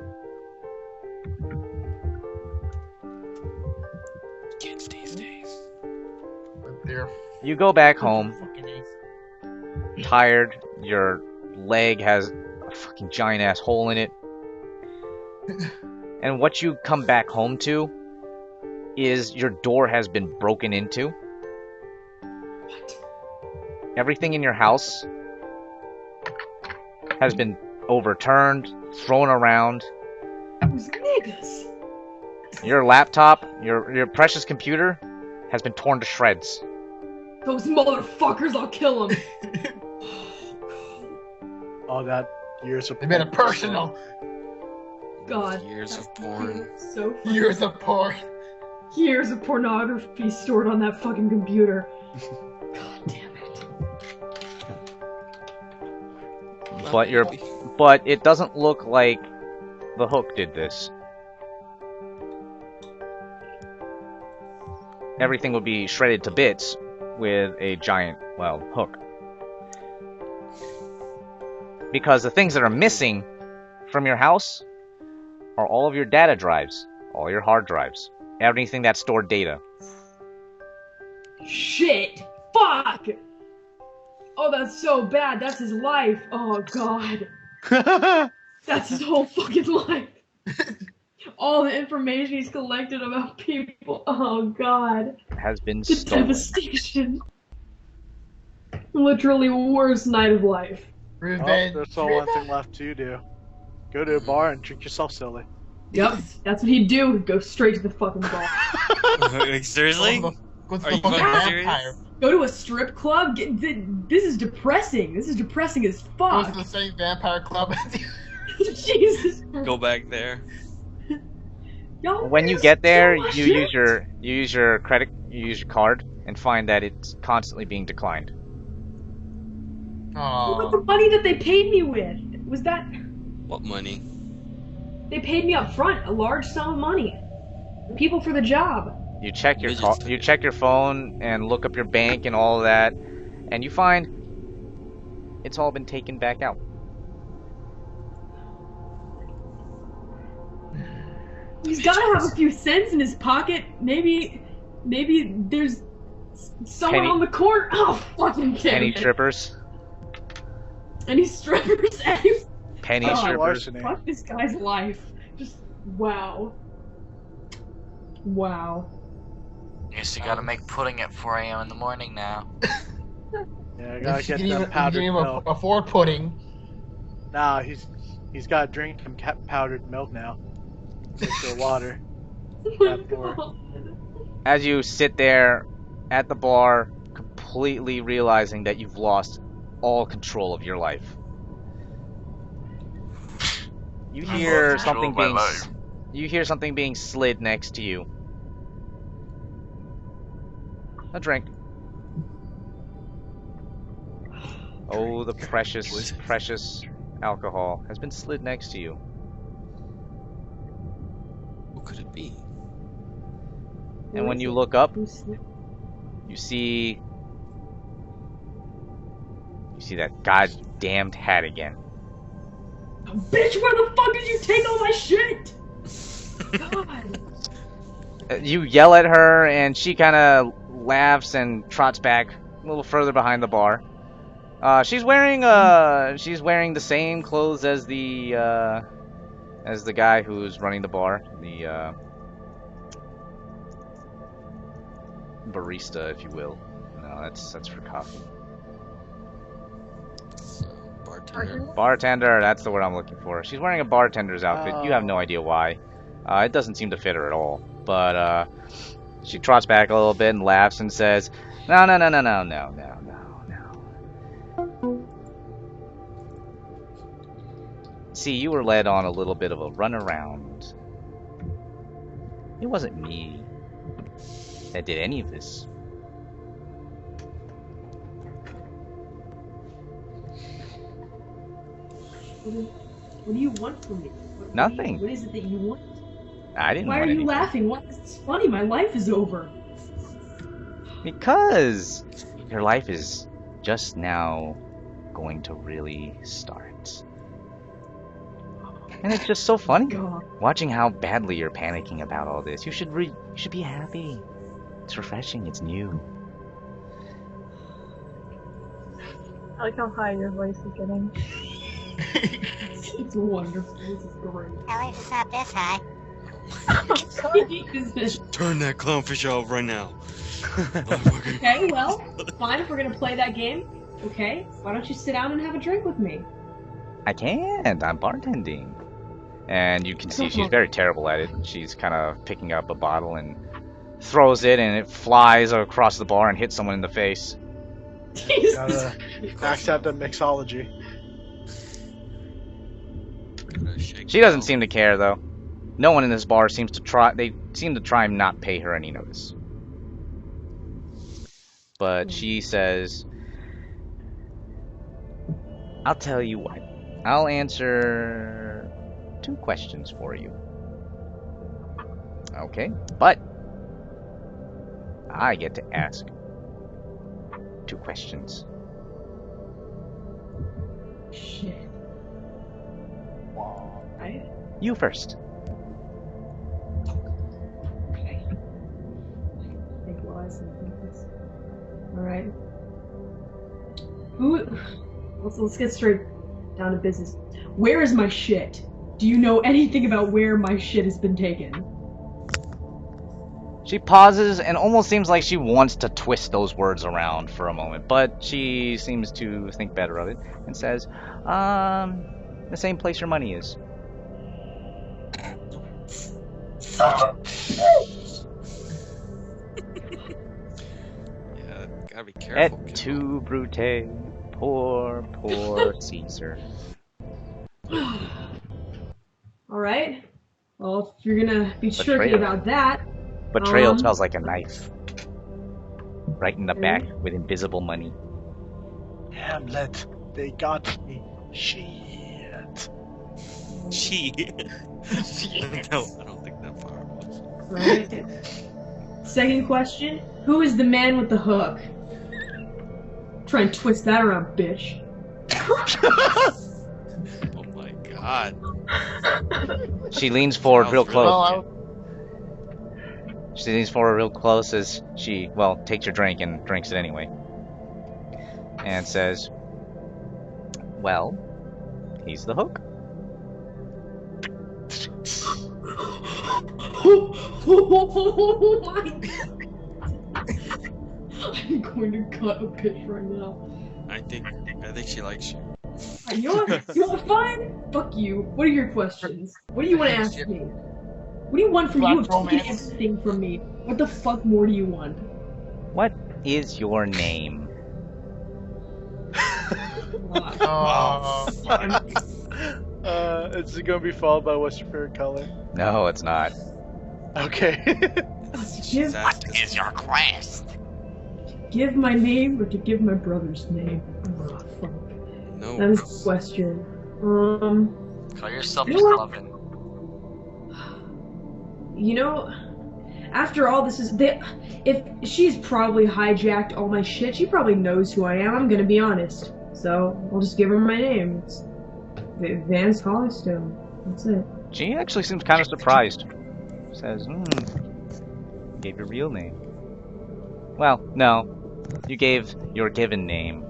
Speaker 5: Kids these days.
Speaker 4: right there.
Speaker 2: You go back home,
Speaker 4: Fucking ace.
Speaker 2: tired, your leg has a fucking giant ass hole in it. And what you come back home to is your door has been broken into.
Speaker 1: What?
Speaker 2: Everything in your house has been overturned, thrown around.
Speaker 1: Those niggas.
Speaker 2: Your laptop, your precious computer, has been torn to shreds.
Speaker 1: Those motherfuckers, I'll kill them.
Speaker 7: All that years of
Speaker 4: They made it personal.
Speaker 1: God.
Speaker 5: Years
Speaker 1: that
Speaker 5: of porn.
Speaker 1: fucking- So
Speaker 4: Years of porn.
Speaker 1: years of pornography stored on that fucking computer. God damn it.
Speaker 2: But but it doesn't look like the hook did this. Everything would be shredded to bits with a giant, well, hook. Because the things that are missing from your house are all of your data drives, all your hard drives, everything that stored data.
Speaker 1: Shit! Fuck! Oh, that's so bad. That's his life. Oh, God. That's his whole fucking life. All the information he's collected about people. Oh, God.
Speaker 2: Has been
Speaker 1: The
Speaker 2: stolen.
Speaker 1: devastation. Literally worst night of life.
Speaker 7: Well,
Speaker 4: Revenge.
Speaker 7: there's only one thing left to do. Go to a bar and drink yourself silly.
Speaker 1: Yep, that's what he'd do. Go straight to the fucking bar.
Speaker 5: Like, seriously?
Speaker 4: Go to
Speaker 5: Are
Speaker 4: the
Speaker 5: you
Speaker 4: fucking
Speaker 5: fucking serious?
Speaker 4: vampire.
Speaker 1: Go to a strip club? This is depressing. This is depressing as
Speaker 4: Go
Speaker 1: fuck.
Speaker 4: to the same vampire club.
Speaker 1: Jesus.
Speaker 5: Go back there.
Speaker 1: Y'all
Speaker 2: When you
Speaker 1: miss
Speaker 2: get there,
Speaker 1: so much
Speaker 2: you
Speaker 1: shit.
Speaker 2: use your card and find that it's constantly being declined.
Speaker 1: What about
Speaker 4: Oh,
Speaker 1: the money that they paid me with? Was that
Speaker 5: What money?
Speaker 1: they paid me up front a large sum of money? The people for the job.
Speaker 2: You check your
Speaker 5: Midgets.
Speaker 2: you check your phone and look up your bank and all of that, and you find it's all been taken back out.
Speaker 1: He's gotta have a few cents in his pocket. Maybe there's someone
Speaker 2: Penny-
Speaker 1: on the corner. Oh, fucking damn
Speaker 2: Penny
Speaker 1: it.
Speaker 2: strippers.
Speaker 1: Any strippers? Any
Speaker 2: Penny
Speaker 1: Oh,
Speaker 2: strippers.
Speaker 7: larceny.
Speaker 1: Fuck this guy's life. Just wow. Wow.
Speaker 3: Guess you gotta make pudding at 4 a.m. in the morning now.
Speaker 7: Yeah, I gotta
Speaker 4: if
Speaker 7: get
Speaker 4: you
Speaker 7: them
Speaker 4: can
Speaker 7: powdered
Speaker 4: even
Speaker 7: milk.
Speaker 4: afford pudding.
Speaker 7: Nah, he's gotta drink some powdered milk now. Mix with water.
Speaker 1: Oh my
Speaker 7: That poor-
Speaker 1: God.
Speaker 2: As you sit there at the bar, completely realizing that you've lost all control of your life. You
Speaker 3: I
Speaker 2: hear
Speaker 3: lost control
Speaker 2: something
Speaker 3: of my
Speaker 2: being
Speaker 3: life.
Speaker 2: you hear something being slid next to you. A drink. Oh, the precious, precious alcohol has been slid next to you.
Speaker 5: Who could it be?
Speaker 2: And when
Speaker 1: is
Speaker 2: you
Speaker 1: it?
Speaker 2: look up,
Speaker 1: Who's-
Speaker 2: you see that goddamned hat again.
Speaker 1: Bitch, where the fuck did you take all my shit? God.
Speaker 2: You yell at her, and she kind of laughs and trots back a little further behind the bar. She's wearing the same clothes as the guy who's running the bar, the barista, if you will. No, that's for coffee.
Speaker 5: So, bartender.
Speaker 2: Bartender, that's the word I'm looking for. She's wearing a bartender's outfit. You have no idea why. It doesn't seem to fit her at all. But she trots back a little bit and laughs and says, "No. See, you were led on a little bit of a runaround. It wasn't me that did any of this.
Speaker 1: What do you want from me?
Speaker 2: Nothing.
Speaker 1: What is it that you want?
Speaker 2: I didn't
Speaker 1: Why are
Speaker 2: want
Speaker 1: you
Speaker 2: anything.
Speaker 1: laughing? What? It's funny. My life is over.
Speaker 2: Because your life is just now going to really start. And it's just so funny
Speaker 1: God.
Speaker 2: watching how badly you're panicking about all this. You should be happy. It's refreshing. It's new.
Speaker 8: I like how high your voice is getting.
Speaker 1: It's wonderful. This is great.
Speaker 9: At least it's not this high.
Speaker 1: Jesus.
Speaker 5: Turn that clownfish off right now.
Speaker 1: Okay, well, fine if we're gonna play that game. Okay, why don't you sit down and have a drink with me?
Speaker 2: I can't. I'm bartending. And you can see she's very terrible at it. She's kind of picking up a bottle and throws it, and it flies across the bar and hits someone in the face.
Speaker 1: Jesus.
Speaker 7: Gotta max out the mixology.
Speaker 2: She doesn't seem to care, though. No one in this bar seems to try. They seem to try and not pay her any notice. But she says, "I'll tell you what. I'll answer 2 questions for you. Okay, but I get to ask 2 questions.
Speaker 1: Shit. Right?
Speaker 2: You first.
Speaker 1: Okay. Think wise and think this. Alright. Let's get straight down to business. Where is my shit? Do you know anything about where my shit has been taken?
Speaker 2: She pauses and almost seems like she wants to twist those words around for a moment, but she seems to think better of it and says, the same place your money is.
Speaker 5: Yeah, gotta be
Speaker 2: Et
Speaker 5: careful.
Speaker 2: tu, Brute. Poor, poor Caesar.
Speaker 1: Alright. Well, if you're gonna be tricky
Speaker 2: Betrayal.
Speaker 1: about that.
Speaker 2: Betrayal smells like a knife. Right in the
Speaker 1: Okay.
Speaker 2: back with invisible money.
Speaker 7: Hamlet, they got me. Shit.
Speaker 5: She. No, I don't think that far was.
Speaker 1: Right. Second question. Who is the man with the hook? Try and twist that around, bitch.
Speaker 5: Oh my god.
Speaker 2: She leans forward real close.
Speaker 4: Well,
Speaker 2: She leans forward real close as she, well, takes her drink and drinks it anyway. And says, well, he's the hook.
Speaker 1: Oh my god. I'm going to cut a bitch right now.
Speaker 5: I think she likes you.
Speaker 1: You know what? You know what? Fine. Fuck you. What are your questions? What do you want to ask me? What do you want from me? You have taken
Speaker 4: Romance.
Speaker 1: everything from me. What the fuck more do you want?
Speaker 2: What is your name?
Speaker 7: Is it gonna be followed by what's your favorite color?
Speaker 2: No, it's not.
Speaker 7: Okay.
Speaker 1: Give,
Speaker 3: Is your quest?
Speaker 1: give my name or to give my brother's name? Oh, fuck.
Speaker 5: No.
Speaker 1: That is the question.
Speaker 3: Call yourself
Speaker 1: You
Speaker 3: just
Speaker 1: know what?
Speaker 3: loving.
Speaker 1: You know, after all this is, if she's probably hijacked all my shit, she probably knows who I am. I'm gonna be honest. So I'll just give her my name. It's Vance Hollistone. That's it.
Speaker 2: She actually seems kind of surprised. Says, gave your real name. Well, no. You gave your given name.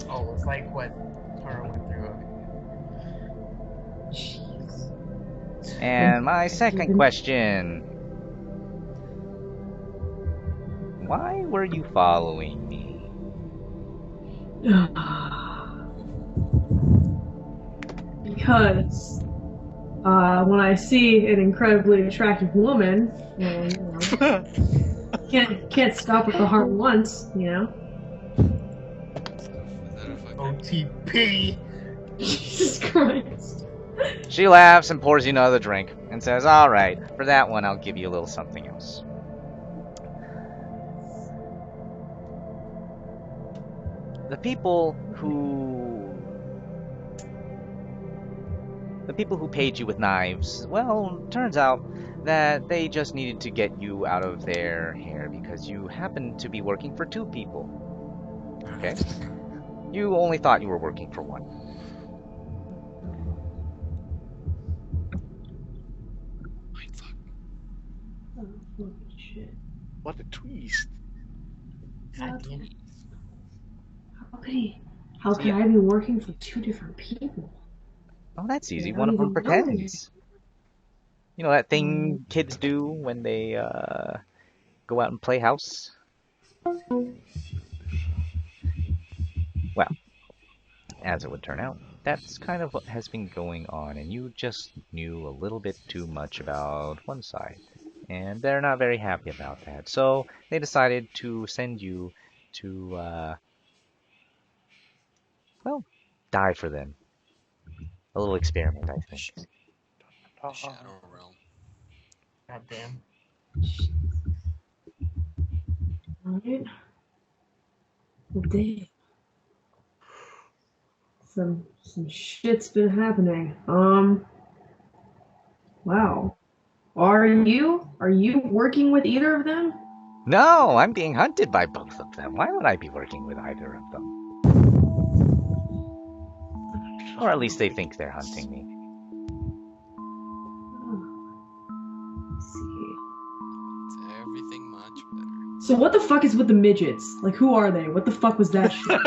Speaker 4: Oh, it's like what Tara went through.
Speaker 1: Jeez.
Speaker 2: And my second question. Why were you following me?
Speaker 1: Because when I see an incredibly attractive woman, well, you know, can't stop at the heart once, you know.
Speaker 4: OTP.
Speaker 1: Jesus Christ.
Speaker 2: She laughs and pours you another drink and says, alright, for that one I'll give you a little something else. The people who paid you with knives, well, turns out that they just needed to get you out of their hair because you happened to be working for 2 people. Okay? You only thought you were working for 1.
Speaker 1: Oh, fucking shit.
Speaker 7: What a twist.
Speaker 1: How could I be working for 2 different people?
Speaker 2: Oh, that's easy.
Speaker 1: Yeah,
Speaker 2: One of them
Speaker 1: I don't even know
Speaker 2: pretends. You know that thing kids do when they go out and play house? Well, as it would turn out, that's kind of what has been going on, and you just knew a little bit too much about one side. And they're not very happy about that. So they decided to send you to, well, die for them. A little experiment, I think.
Speaker 5: Shadow Realm.
Speaker 4: Goddamn.
Speaker 1: Alright. Well, damn. Some shit's been happening. Wow. Are you working with either of them?
Speaker 2: No, I'm being hunted by both of them. Why would I be working with either of them? Or at least they think they're hunting me.
Speaker 1: Let's see.
Speaker 5: It's everything much better.
Speaker 1: So what the fuck is with the midgets? Like, who are they? What the fuck was that shit?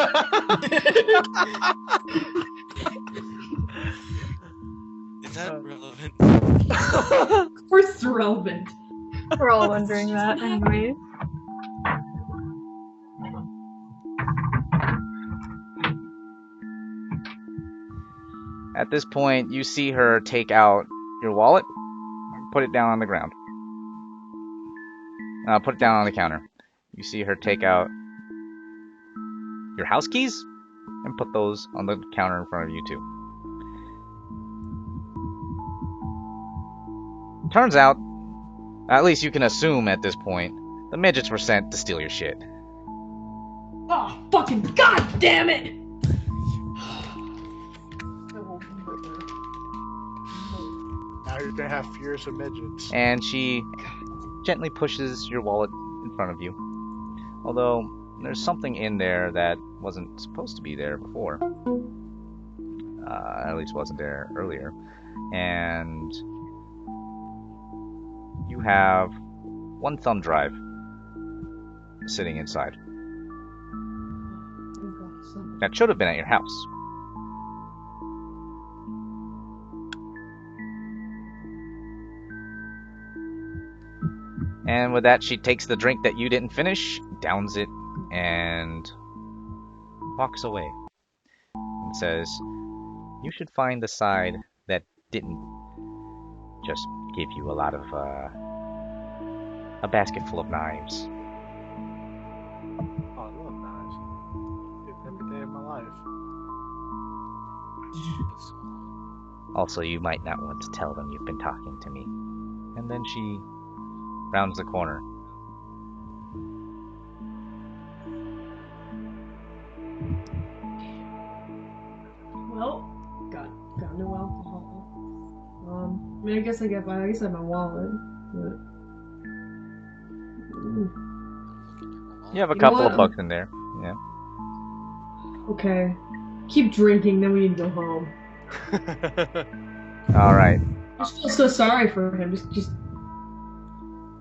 Speaker 5: Is that relevant?
Speaker 1: Of course it's relevant.
Speaker 8: We're all wondering that, anyways.
Speaker 2: At this point, you see her take out your wallet, put it down on the ground. Put it down on the counter. You see her take out your house keys and put those on the counter in front of you too. Turns out, at least you can assume at this point, the midgets were sent to steal your shit.
Speaker 1: Oh, fucking god damn it!
Speaker 7: Now you're gonna have fears of midgets.
Speaker 2: And she gently pushes your wallet in front of you. Although, there's something in there that wasn't supposed to be there before. At least wasn't there earlier. And you have one thumb drive sitting inside. That should have been at your house. And with that, she takes the drink that you didn't finish, downs it, and walks away. And says, you should find the side that didn't just give you a lot of, a basket full of knives.
Speaker 7: Oh, I love knives. Do it every day of my life.
Speaker 2: Also, you might not want to tell them you've been talking to me. And then she rounds the corner.
Speaker 1: Well, got no alcohol. I mean, I guess I have my wallet. But...
Speaker 2: You have a
Speaker 1: You know
Speaker 2: couple
Speaker 1: what?
Speaker 2: of bucks in there. Yeah.
Speaker 1: Okay. Keep drinking, then we need to go home.
Speaker 2: All right.
Speaker 1: I feel so sorry for him. Just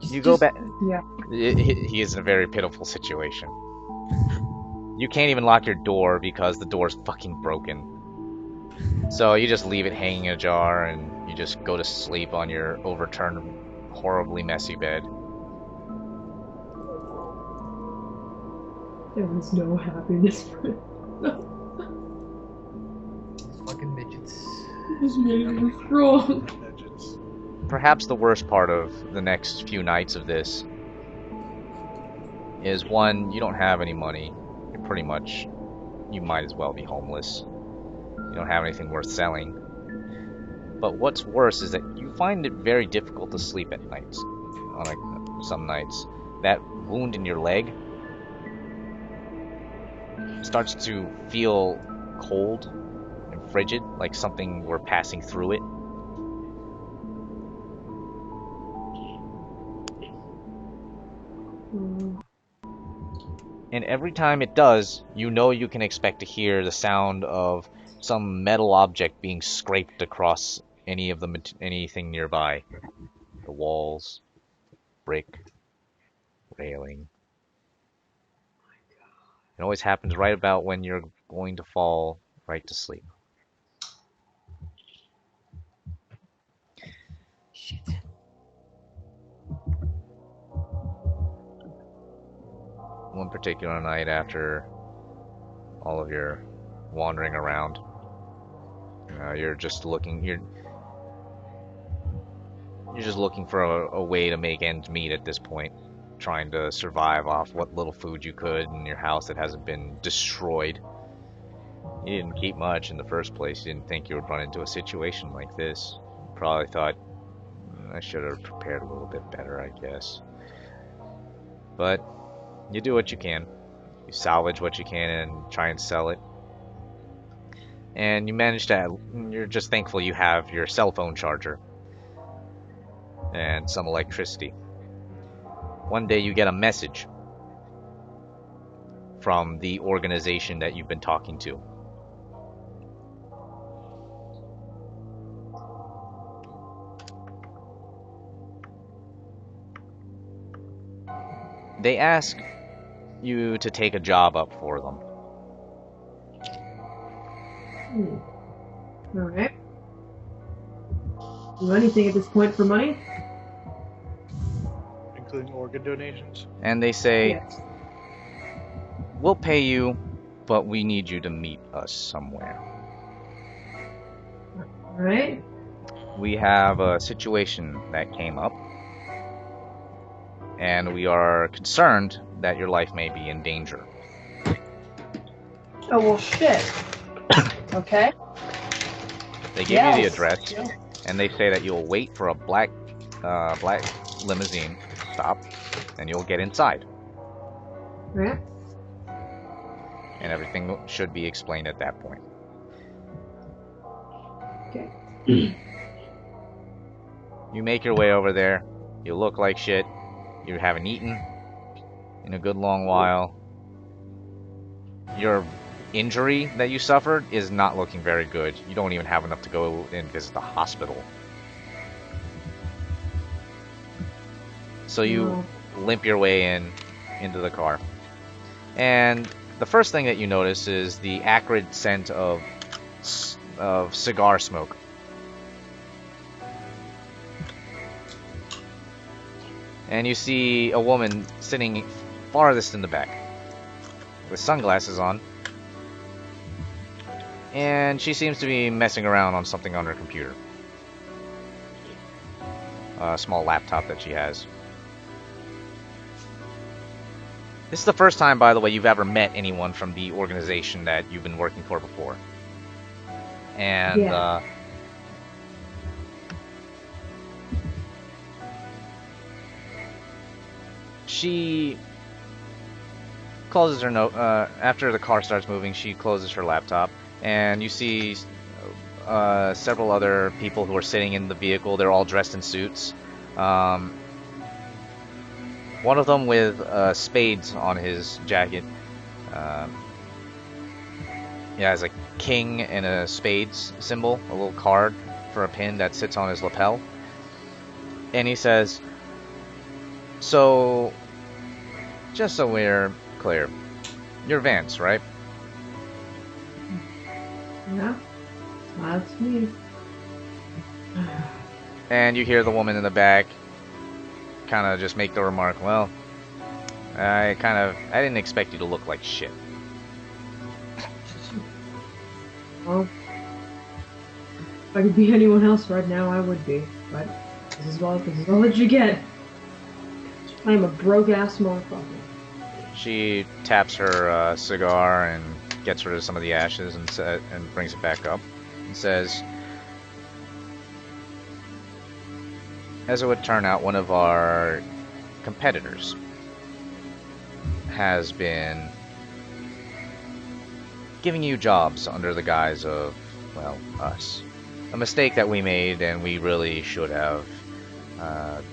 Speaker 2: You go back.
Speaker 1: Yeah.
Speaker 2: He is in a very pitiful situation. You can't even lock your door because the door's fucking broken. So you just leave it hanging ajar and you just go to sleep on your overturned, horribly messy bed.
Speaker 1: There was no happiness for it.
Speaker 4: Fucking midgets.
Speaker 1: This made me strong.
Speaker 7: Midgets.
Speaker 2: Perhaps the worst part of the next few nights of this is, one, you don't have any money. You're pretty much, you might as well be homeless. You don't have anything worth selling. But what's worse is that you find it very difficult to sleep at nights. On some nights. That wound in your leg starts to feel cold and frigid, like something were passing through it. And every time it does, you know you can expect to hear the sound of some metal object being scraped across anything nearby. The walls, brick, railing. It always happens right about when you're going to fall right to sleep.
Speaker 5: Shit.
Speaker 2: One particular night, after all of your wandering around, you're just looking for a way to make ends meet at this point, trying to survive off what little food you could in your house that hasn't been destroyed. You didn't keep much in the first place. You didn't think you would run into a situation like this. You probably thought, I should have prepared a little bit better, I guess. But you do what you can. You salvage what you can and try and sell it. and you manage to. You're just thankful you have your cell phone charger and some electricity. One day you get a message from the organization that you've been talking to. They ask you to take a job up for them.
Speaker 1: Alright. Do anything at this point for money?
Speaker 7: Including organ donations.
Speaker 2: And they say,
Speaker 1: Yes.
Speaker 2: we'll pay you, but we need you to meet us somewhere.
Speaker 1: Alright.
Speaker 2: We have a situation that came up, and we are concerned that your life may be in danger.
Speaker 1: Oh, well, shit. Okay.
Speaker 2: They give you the
Speaker 1: Yes.
Speaker 2: address,
Speaker 1: Yeah.
Speaker 2: and they say that you'll wait for a black limousine stop, and you'll get inside.
Speaker 1: Right.
Speaker 2: And everything should be explained at that point.
Speaker 1: Okay.
Speaker 2: You make your way over there. You look like shit. You haven't eaten in a good long while. Your injury that you suffered is not looking very good. You don't even have enough to go and visit the hospital. So you limp your way into the car. And the first thing that you notice is the acrid scent of cigar smoke. And you see a woman sitting farthest in the back with sunglasses on. And she seems to be messing around on something on her computer. A small laptop that she has. This is the first time, by the way, you've ever met anyone from the organization that you've been working for before. And,
Speaker 1: Yeah.
Speaker 2: She closes her note, after the car starts moving, she closes her laptop, and you see several other people who are sitting in the vehicle. They're all dressed in suits. One of them with spades on his jacket. He has a king and a spades symbol, a little card for a pin that sits on his lapel. And he says, so, just so we're clear, you're Vance, right?
Speaker 1: Yeah. That's me.
Speaker 2: And you hear the woman in the back kind of just make the remark, well, I didn't expect you to look like shit.
Speaker 1: Well, if I could be anyone else right now, I would be. But this is all that you get. I am a broke-ass motherfucker.
Speaker 2: She taps her cigar and gets rid of some of the ashes and brings it back up and says, as it would turn out, one of our competitors has been giving you jobs under the guise of, well, us. A mistake that we made, and we really should have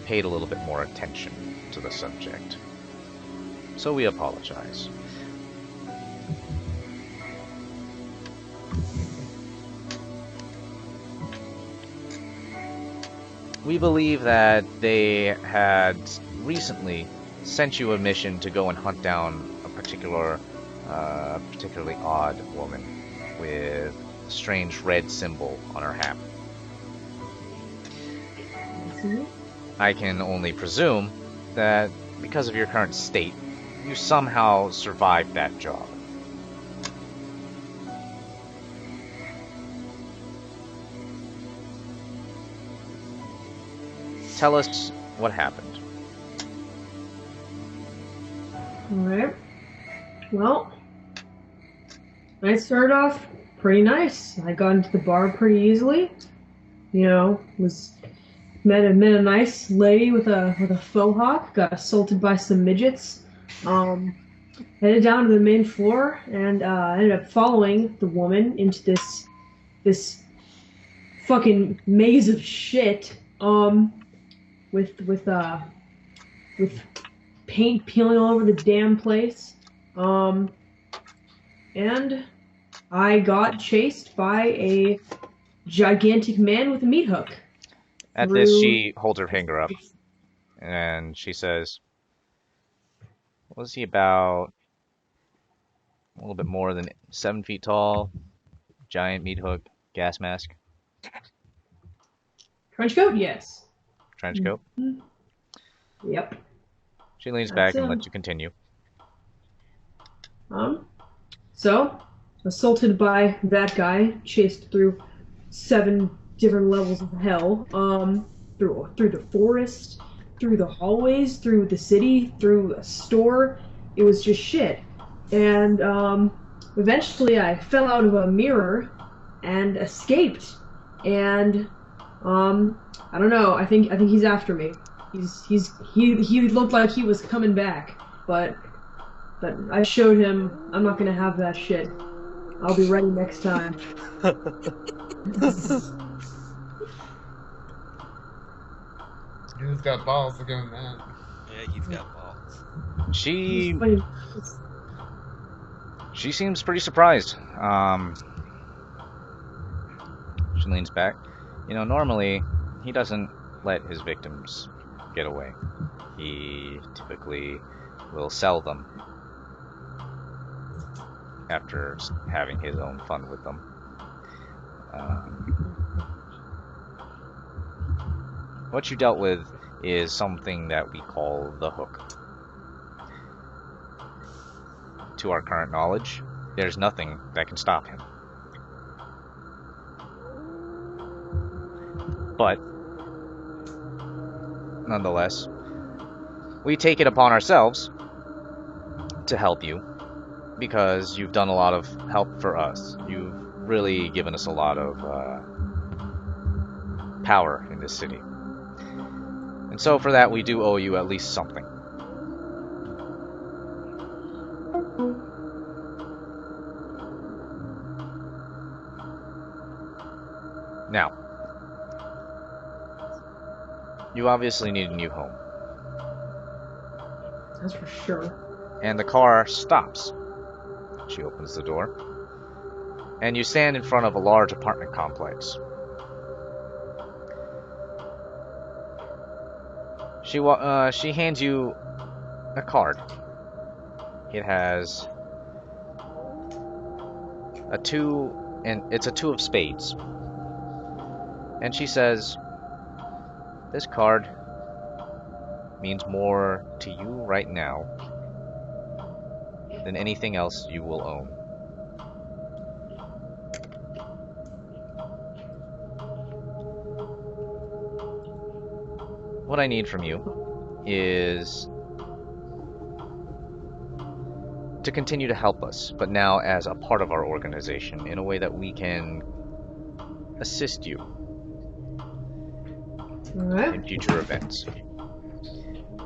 Speaker 2: paid a little bit more attention to the subject. So we apologize. We believe that they had recently sent you a mission to go and hunt down a particularly odd woman with a strange red symbol on her hat. I can only presume that because of your current state, you somehow survived that job. Tell us what happened.
Speaker 1: Alright. Well, I started off pretty nice. I got into the bar pretty easily. You know, met a nice lady with a faux hawk, got assaulted by some midgets. Headed down to the main floor and ended up following the woman into this this fucking maze of shit, with paint peeling all over the damn place. And I got chased by a gigantic man with a meat hook.
Speaker 2: At this, she holds her finger up, and she says, was he about a little bit more than 7 feet tall, giant meat hook, gas mask,
Speaker 1: Trench coat? Yes.
Speaker 2: trench coat?
Speaker 1: Yep.
Speaker 2: She leans
Speaker 1: That's
Speaker 2: back and
Speaker 1: him.
Speaker 2: lets you continue.
Speaker 1: So, assaulted by that guy, chased through 7 different levels of hell, through the forest, through the hallways, through the city, through a store. It was just shit. And, eventually I fell out of a mirror and escaped. And, I don't know, I think he's after me. He looked like he was coming back, but I showed him I'm not gonna have that shit. I'll be ready next time.
Speaker 4: Dude's got balls for doing that.
Speaker 5: Yeah, he's got balls.
Speaker 2: She seems pretty surprised. She leans back. You know, normally he doesn't let his victims get away. He typically will sell them after having his own fun with them. What you dealt with is something that we call the hook. To our current knowledge, there's nothing that can stop him. But, nonetheless, we take it upon ourselves to help you, because you've done a lot of help for us. You've really given us a lot of power in this city. And so for that, we do owe you at least something. Now, you obviously need a new home.
Speaker 1: That's for sure.
Speaker 2: And the car stops. She opens the door. And you stand in front of a large apartment complex. She hands you a card. It has a 2, and it's a 2 of spades. And she says, this card means more to you right now than anything else you will own. What I need from you is to continue to help us, but now as a part of our organization, in a way that we can assist you in future events.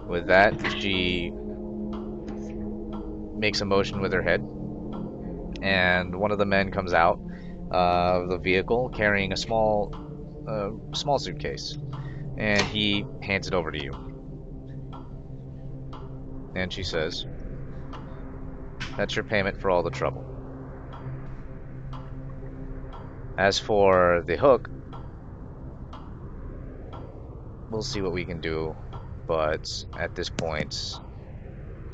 Speaker 2: With that, she makes a motion with her head, and one of the men comes out of the vehicle carrying a small suitcase, and he hands it over to you. And she says, that's your payment for all the trouble. As for the hook, we'll see what we can do, but at this point,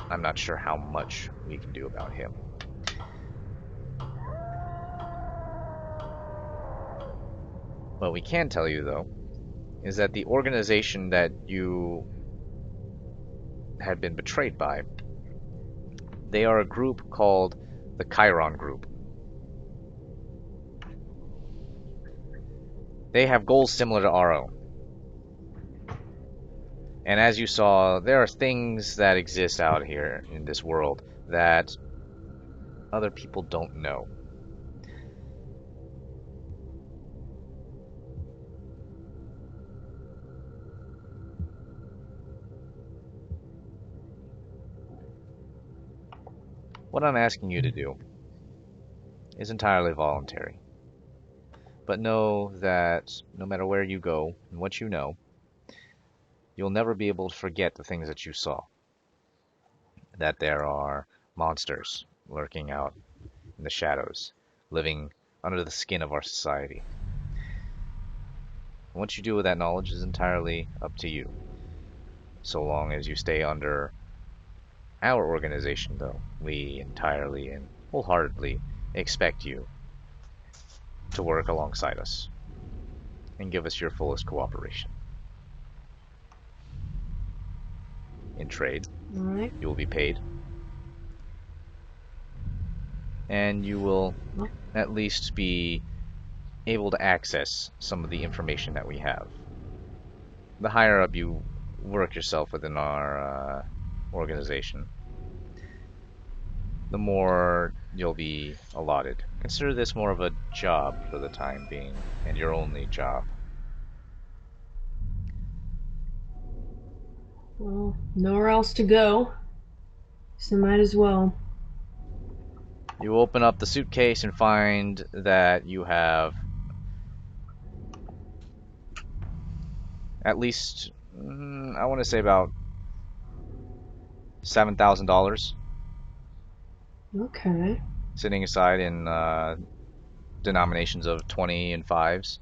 Speaker 2: I'm not sure how much we can do about him. What we can tell you, though, is that the organization that you had been betrayed by, they are a group called the Chiron Group. They have goals similar to our own. And as you saw, there are things that exist out here in this world that other people don't know. What I'm asking you to do is entirely voluntary. But know that no matter where you go and what you know, you'll never be able to forget the things that you saw. That there are monsters lurking out in the shadows, living under the skin of our society. What you do with that knowledge is entirely up to you, so long as you stay under our organization, though. We entirely and wholeheartedly expect you to work alongside us and give us your fullest cooperation. In trade,
Speaker 1: Alright.
Speaker 2: you will be paid, and you will at least be able to access some of the information that we have. The higher up you work yourself within our organization, the more you'll be allotted. Consider this more of a job for the time being, and your only job.
Speaker 1: Well, nowhere else to go, so might as well.
Speaker 2: You open up the suitcase and find that you have at least, I want to say about $7,000
Speaker 1: Okay.
Speaker 2: sitting aside in denominations of 20 and 5s.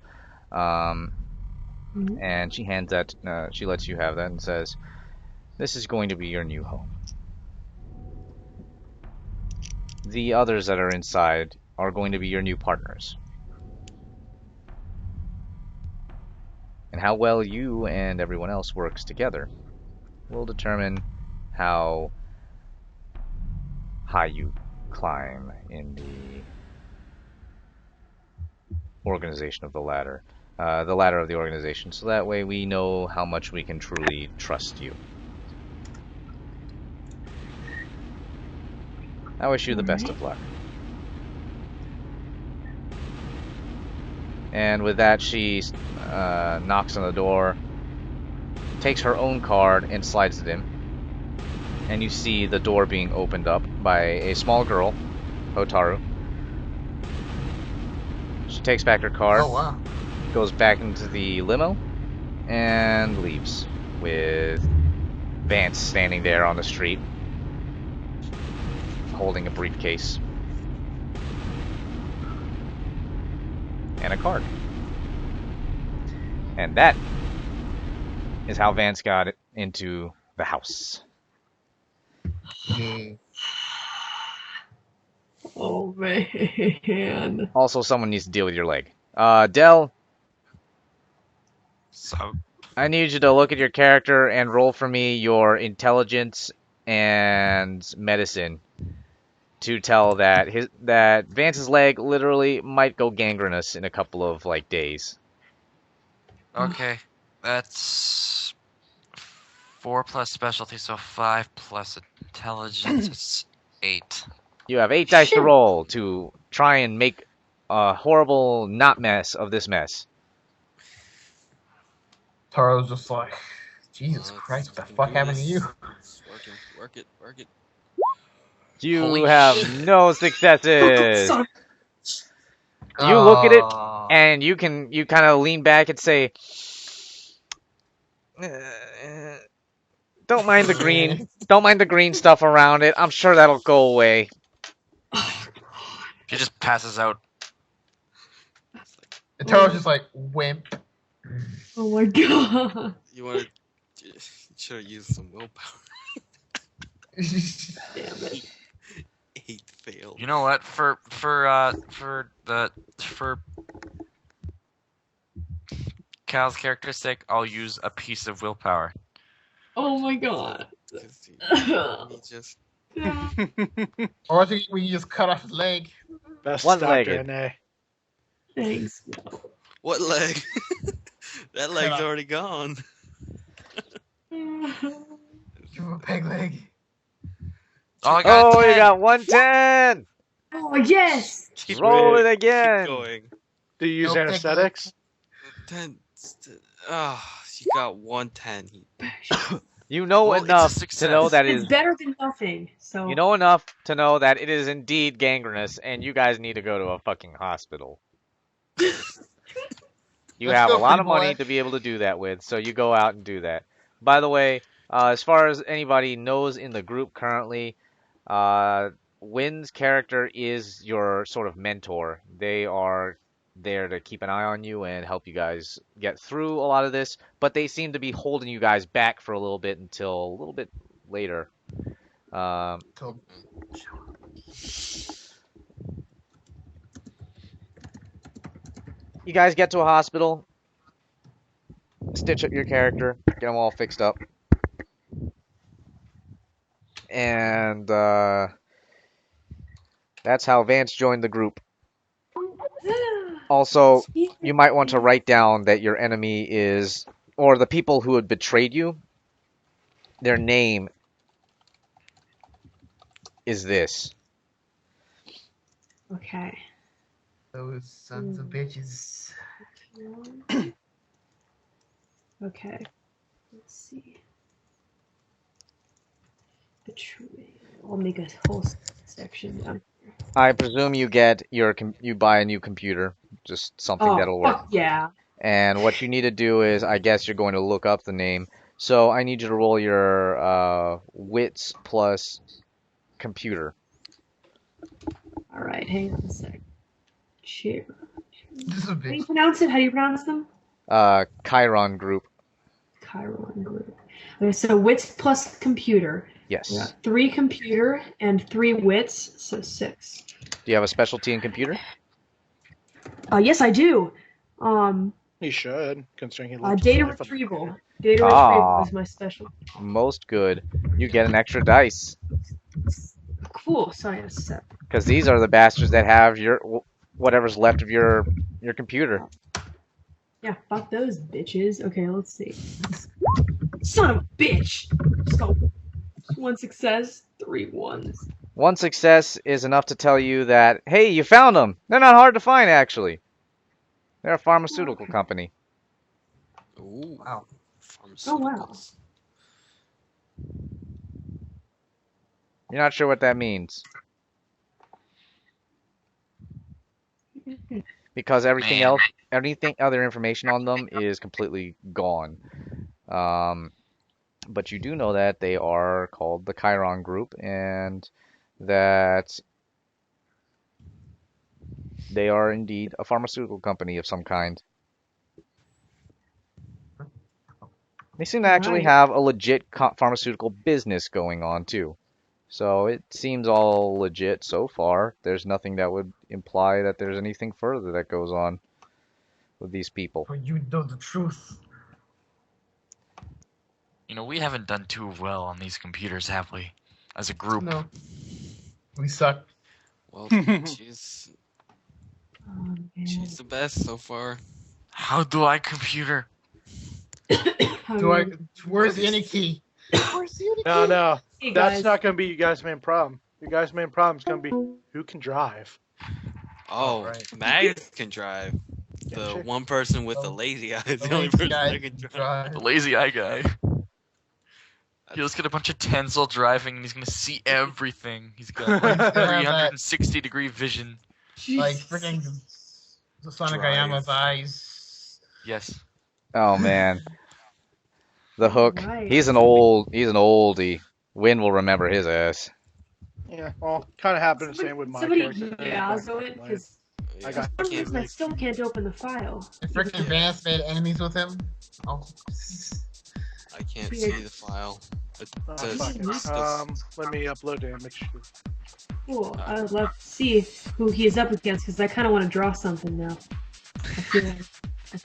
Speaker 2: And she hands that, she lets you have that and says, "This is going to be your new home. The others that are inside are going to be your new partners. And how well you and everyone else works together will determine how high you climb in the organization of the ladder of the organization, so that way we know how much we can truly trust you." I wish you the best of luck. And with that, she knocks on the door, takes her own card, and slides it in. And you see the door being opened up by a small girl, Hotaru. She takes back her card,
Speaker 4: Oh wow.
Speaker 2: goes back into the limo, and leaves, with Vance standing there on the street, holding a briefcase and a card. And that is how Vance got into the house.
Speaker 1: Oh man.
Speaker 2: Also, someone needs to deal with your leg. Dell,
Speaker 3: So,
Speaker 2: I need you to look at your character and roll for me your intelligence and medicine to tell that that Vance's leg literally might go gangrenous in a couple of days.
Speaker 3: okay, that's 4 plus specialty, so 5 plus intelligence is 8.
Speaker 2: You have 8 dice to roll to try and make a horrible not mess of this mess.
Speaker 4: Taro's just like, Jesus Christ, what the fuck happened to you?
Speaker 5: Work it.
Speaker 2: You
Speaker 3: Holy
Speaker 2: have
Speaker 3: shit.
Speaker 2: no successes. You look at it and you kind of lean back and say, "Don't mind the green. Don't mind the green stuff around it. I'm sure that'll go away."
Speaker 3: She just passes out.
Speaker 4: And Taro's just like, wimp.
Speaker 1: Oh my god.
Speaker 5: You should have used some willpower.
Speaker 1: Damn it.
Speaker 5: 8 failed.
Speaker 3: You know what? For Cal's character's sake, I'll use a piece of willpower.
Speaker 1: Oh my god.
Speaker 5: He just
Speaker 4: Or I think we just cut off his leg.
Speaker 7: Best
Speaker 2: One-legged.
Speaker 7: Dr. NA.
Speaker 1: Thanks.
Speaker 5: what leg? That leg's
Speaker 4: off.
Speaker 5: already gone.
Speaker 4: Give him a peg leg.
Speaker 3: Oh, I got
Speaker 2: Oh, you
Speaker 3: 10.
Speaker 2: got 110.
Speaker 1: Oh yes.
Speaker 5: Keep
Speaker 2: Roll it
Speaker 5: Keep
Speaker 2: again.
Speaker 5: going.
Speaker 7: Do you use
Speaker 4: Nope,
Speaker 7: anesthetics?
Speaker 5: 10. Oh, you got 110.
Speaker 2: You know
Speaker 3: Well, it's a
Speaker 2: enough to
Speaker 3: success.
Speaker 2: know that
Speaker 1: It's better than nothing. So
Speaker 2: you know enough to know that it is indeed gangrenous, and you guys need to go to a fucking hospital. You
Speaker 4: Let's
Speaker 2: have a
Speaker 4: go,
Speaker 2: lot of
Speaker 4: Playboy.
Speaker 2: money to be able to do that with, so you go out and do that. By the way, as far as anybody knows in the group currently, Wynn's character is your sort of mentor. They are there to keep an eye on you and help you guys get through a lot of this, but they seem to be holding you guys back for a little bit until a little bit later.
Speaker 4: So,
Speaker 2: You guys get to a hospital, stitch up your character, get them all fixed up. And that's how Vance joined the group. Also, you might want to write down that your enemy is, or the people who had betrayed you, their name is this.
Speaker 1: Okay.
Speaker 4: those sons of bitches.
Speaker 1: Okay. Let's see. Betrayal. I'll make a whole section down.
Speaker 2: I presume you get you buy a new computer, just something that'll work.
Speaker 1: Fuck yeah.
Speaker 2: And what you need to do is, I guess you're going to look up the name. So I need you to roll your wits plus computer.
Speaker 1: All right, hang on a sec. Share.
Speaker 4: This is a
Speaker 1: How do you
Speaker 4: bitch.
Speaker 1: pronounce it? How do you pronounce them?
Speaker 2: Chiron group.
Speaker 1: Chiron group. Okay, so wits plus computer.
Speaker 2: Yes.
Speaker 1: Yeah, 3 computer and 3 wits, so 6.
Speaker 2: Do you have a specialty in computer?
Speaker 1: Yes, I do.
Speaker 7: He should, considering he lived his
Speaker 1: Data
Speaker 7: life on the
Speaker 1: retrieval.
Speaker 7: computer.
Speaker 1: Data retrieval is my special.
Speaker 2: Most good. You get an extra dice.
Speaker 1: Cool. So I have 7.
Speaker 2: Because these are the bastards that have whatever's left of your computer.
Speaker 1: Yeah, fuck those bitches. Okay, let's see. Son of a bitch! Just got 1 success, 3 ones.
Speaker 2: One success is enough to tell you that, hey, you found them. They're not hard to find, actually. They're a pharmaceutical company.
Speaker 5: Ooh.
Speaker 4: Wow.
Speaker 1: Oh, wow.
Speaker 5: Pharmaceuticals.
Speaker 2: You're not sure what that means. Because everything
Speaker 3: Man.
Speaker 2: else, anything other information on them is completely gone. But you do know that they are called the Chiron Group, and that they are indeed a pharmaceutical company of some kind. They seem to actually
Speaker 1: Right.
Speaker 2: have a legit pharmaceutical business going on too. So it seems all legit so far. There's nothing that would imply that there's anything further that goes on with these people.
Speaker 4: For you know the truth.
Speaker 3: You know, we haven't done too well on these computers, have we? As a group.
Speaker 4: No. We suck.
Speaker 5: Well, she's
Speaker 1: Oh,
Speaker 5: she's the best so far.
Speaker 3: How do I computer?
Speaker 4: Where's the any key? Where's the any key?
Speaker 7: No,
Speaker 1: Hey,
Speaker 7: that's
Speaker 1: guys.
Speaker 7: not going to be you guys' main problem. Your guys' main problem is going to be who can drive.
Speaker 5: Oh,
Speaker 4: right.
Speaker 5: Mags can drive. The
Speaker 7: Gotcha.
Speaker 5: one person with the
Speaker 4: Oh,
Speaker 5: lazy eye is
Speaker 4: The
Speaker 5: the only
Speaker 4: lazy
Speaker 5: person
Speaker 4: guy
Speaker 5: that can drive.
Speaker 4: drive.
Speaker 3: The lazy eye guy. He'll just get a bunch of Tensel driving and he's gonna see everything. He's got like
Speaker 4: He's gonna have that,
Speaker 3: 360-degree vision.
Speaker 4: like,
Speaker 1: Jesus.
Speaker 4: freaking the Sonic
Speaker 3: Drive.
Speaker 4: Ayama's eyes.
Speaker 3: Yes.
Speaker 2: Oh man. The Hook.
Speaker 1: Right.
Speaker 2: He's an oldie. Wynn will remember his ass.
Speaker 7: Yeah, well, kind of happened the same with my
Speaker 1: Somebody
Speaker 7: character.
Speaker 1: Yazoo it, because
Speaker 7: I
Speaker 1: for
Speaker 7: got
Speaker 1: some reason I still can't open the file.
Speaker 4: If freaking Vance made enemies with him. Oh.
Speaker 5: I can't see the file. It
Speaker 7: Oh,
Speaker 5: says
Speaker 7: fuck
Speaker 5: it's
Speaker 7: it.
Speaker 5: just-
Speaker 7: Let me upload the image.
Speaker 1: Cool. I would love to see who he is up against, because I kind of want to draw something now. I feel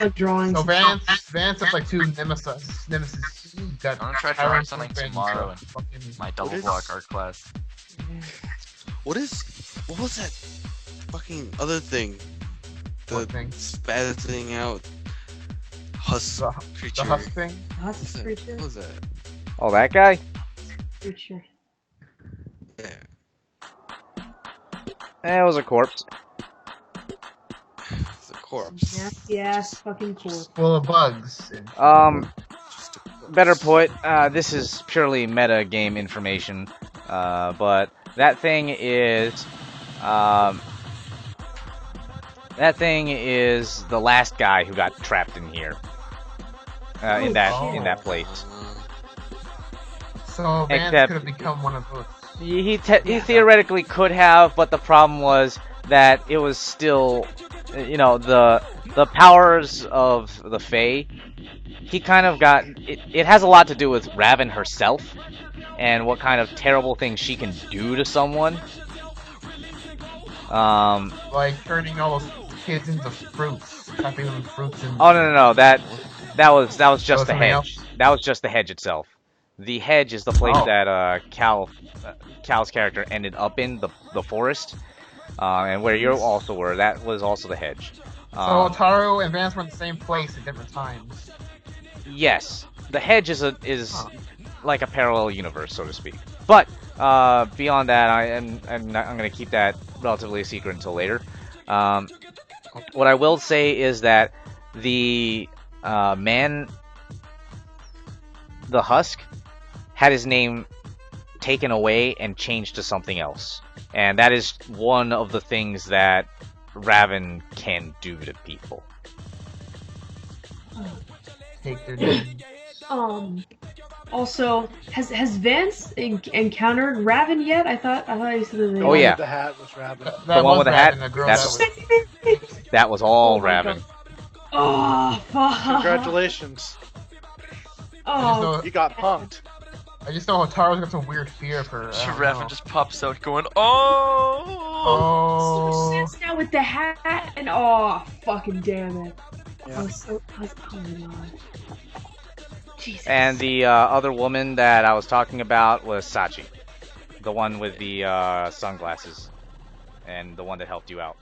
Speaker 1: like drawing.
Speaker 4: So
Speaker 1: some-
Speaker 4: Vance has like 2 nemesis. You got
Speaker 3: I'm gonna try
Speaker 4: Chiron
Speaker 3: drawing something
Speaker 4: Group and
Speaker 3: tomorrow in
Speaker 4: fucking-
Speaker 3: my double
Speaker 5: is-
Speaker 3: block art class.
Speaker 5: What was that fucking other thing? The
Speaker 4: What thing?
Speaker 5: spazzing out husk
Speaker 4: The
Speaker 5: creature.
Speaker 4: husk thing?
Speaker 5: What's
Speaker 1: Husk
Speaker 5: that?
Speaker 1: creature.
Speaker 5: What was that?
Speaker 2: Oh, that guy?
Speaker 1: Creature.
Speaker 5: Yeah.
Speaker 2: That was a corpse.
Speaker 5: It's a corpse.
Speaker 1: Nasty ass fucking cool.
Speaker 4: Full of bugs.
Speaker 5: Just a corpse.
Speaker 2: Better put, this is purely meta game information, but that thing is, That thing is the last guy who got trapped in here. In that place.
Speaker 4: So Vance
Speaker 2: Except-
Speaker 4: could have become one of those.
Speaker 2: He theoretically could have, but the problem was that it was still, you know, the powers of the Fae. He kind of got it has a lot to do with Raven herself and what kind of terrible things she can do to someone.
Speaker 4: Like turning all those kids into fruits, trapping them in fruits and.
Speaker 2: Oh no, that was just the
Speaker 4: something
Speaker 2: hedge.
Speaker 4: else?
Speaker 2: That was just the hedge itself. The hedge is the place
Speaker 4: Oh.
Speaker 2: that Cal's character ended up in, the forest, and where you also were. That was also the hedge.
Speaker 4: So Otaru and Vance were in the same place at different times.
Speaker 2: Yes, the hedge is like a parallel universe, so to speak. But beyond that, I'm going to keep that relatively a secret until later. What I will say is that the man, the Husk, had his name taken away and changed to something else, and that is one of the things that Raven can do to people.
Speaker 4: Take their name.
Speaker 1: Also, has Vance encountered Raven yet? I thought he said that.
Speaker 2: Oh, yeah.
Speaker 7: The hat was Rabbit.
Speaker 4: That
Speaker 2: one
Speaker 4: was
Speaker 2: with the hat?
Speaker 4: Raven, the girl
Speaker 2: That's-
Speaker 4: that was.
Speaker 2: That was all
Speaker 1: Oh my
Speaker 2: Raven.
Speaker 1: God. Oh, fuck.
Speaker 7: Congratulations.
Speaker 1: Oh,
Speaker 7: You got punked.
Speaker 4: I just know Otaru's got some weird fear for. I don't
Speaker 3: Raven
Speaker 4: know.
Speaker 3: just pops out going, oh!
Speaker 4: Oh.
Speaker 1: so sense now with the hat and oh, fucking damn it.
Speaker 7: Yeah.
Speaker 1: Oh my God. Jesus.
Speaker 2: And the other woman that I was talking about was Sachi, the one with the sunglasses, and the one that helped you out.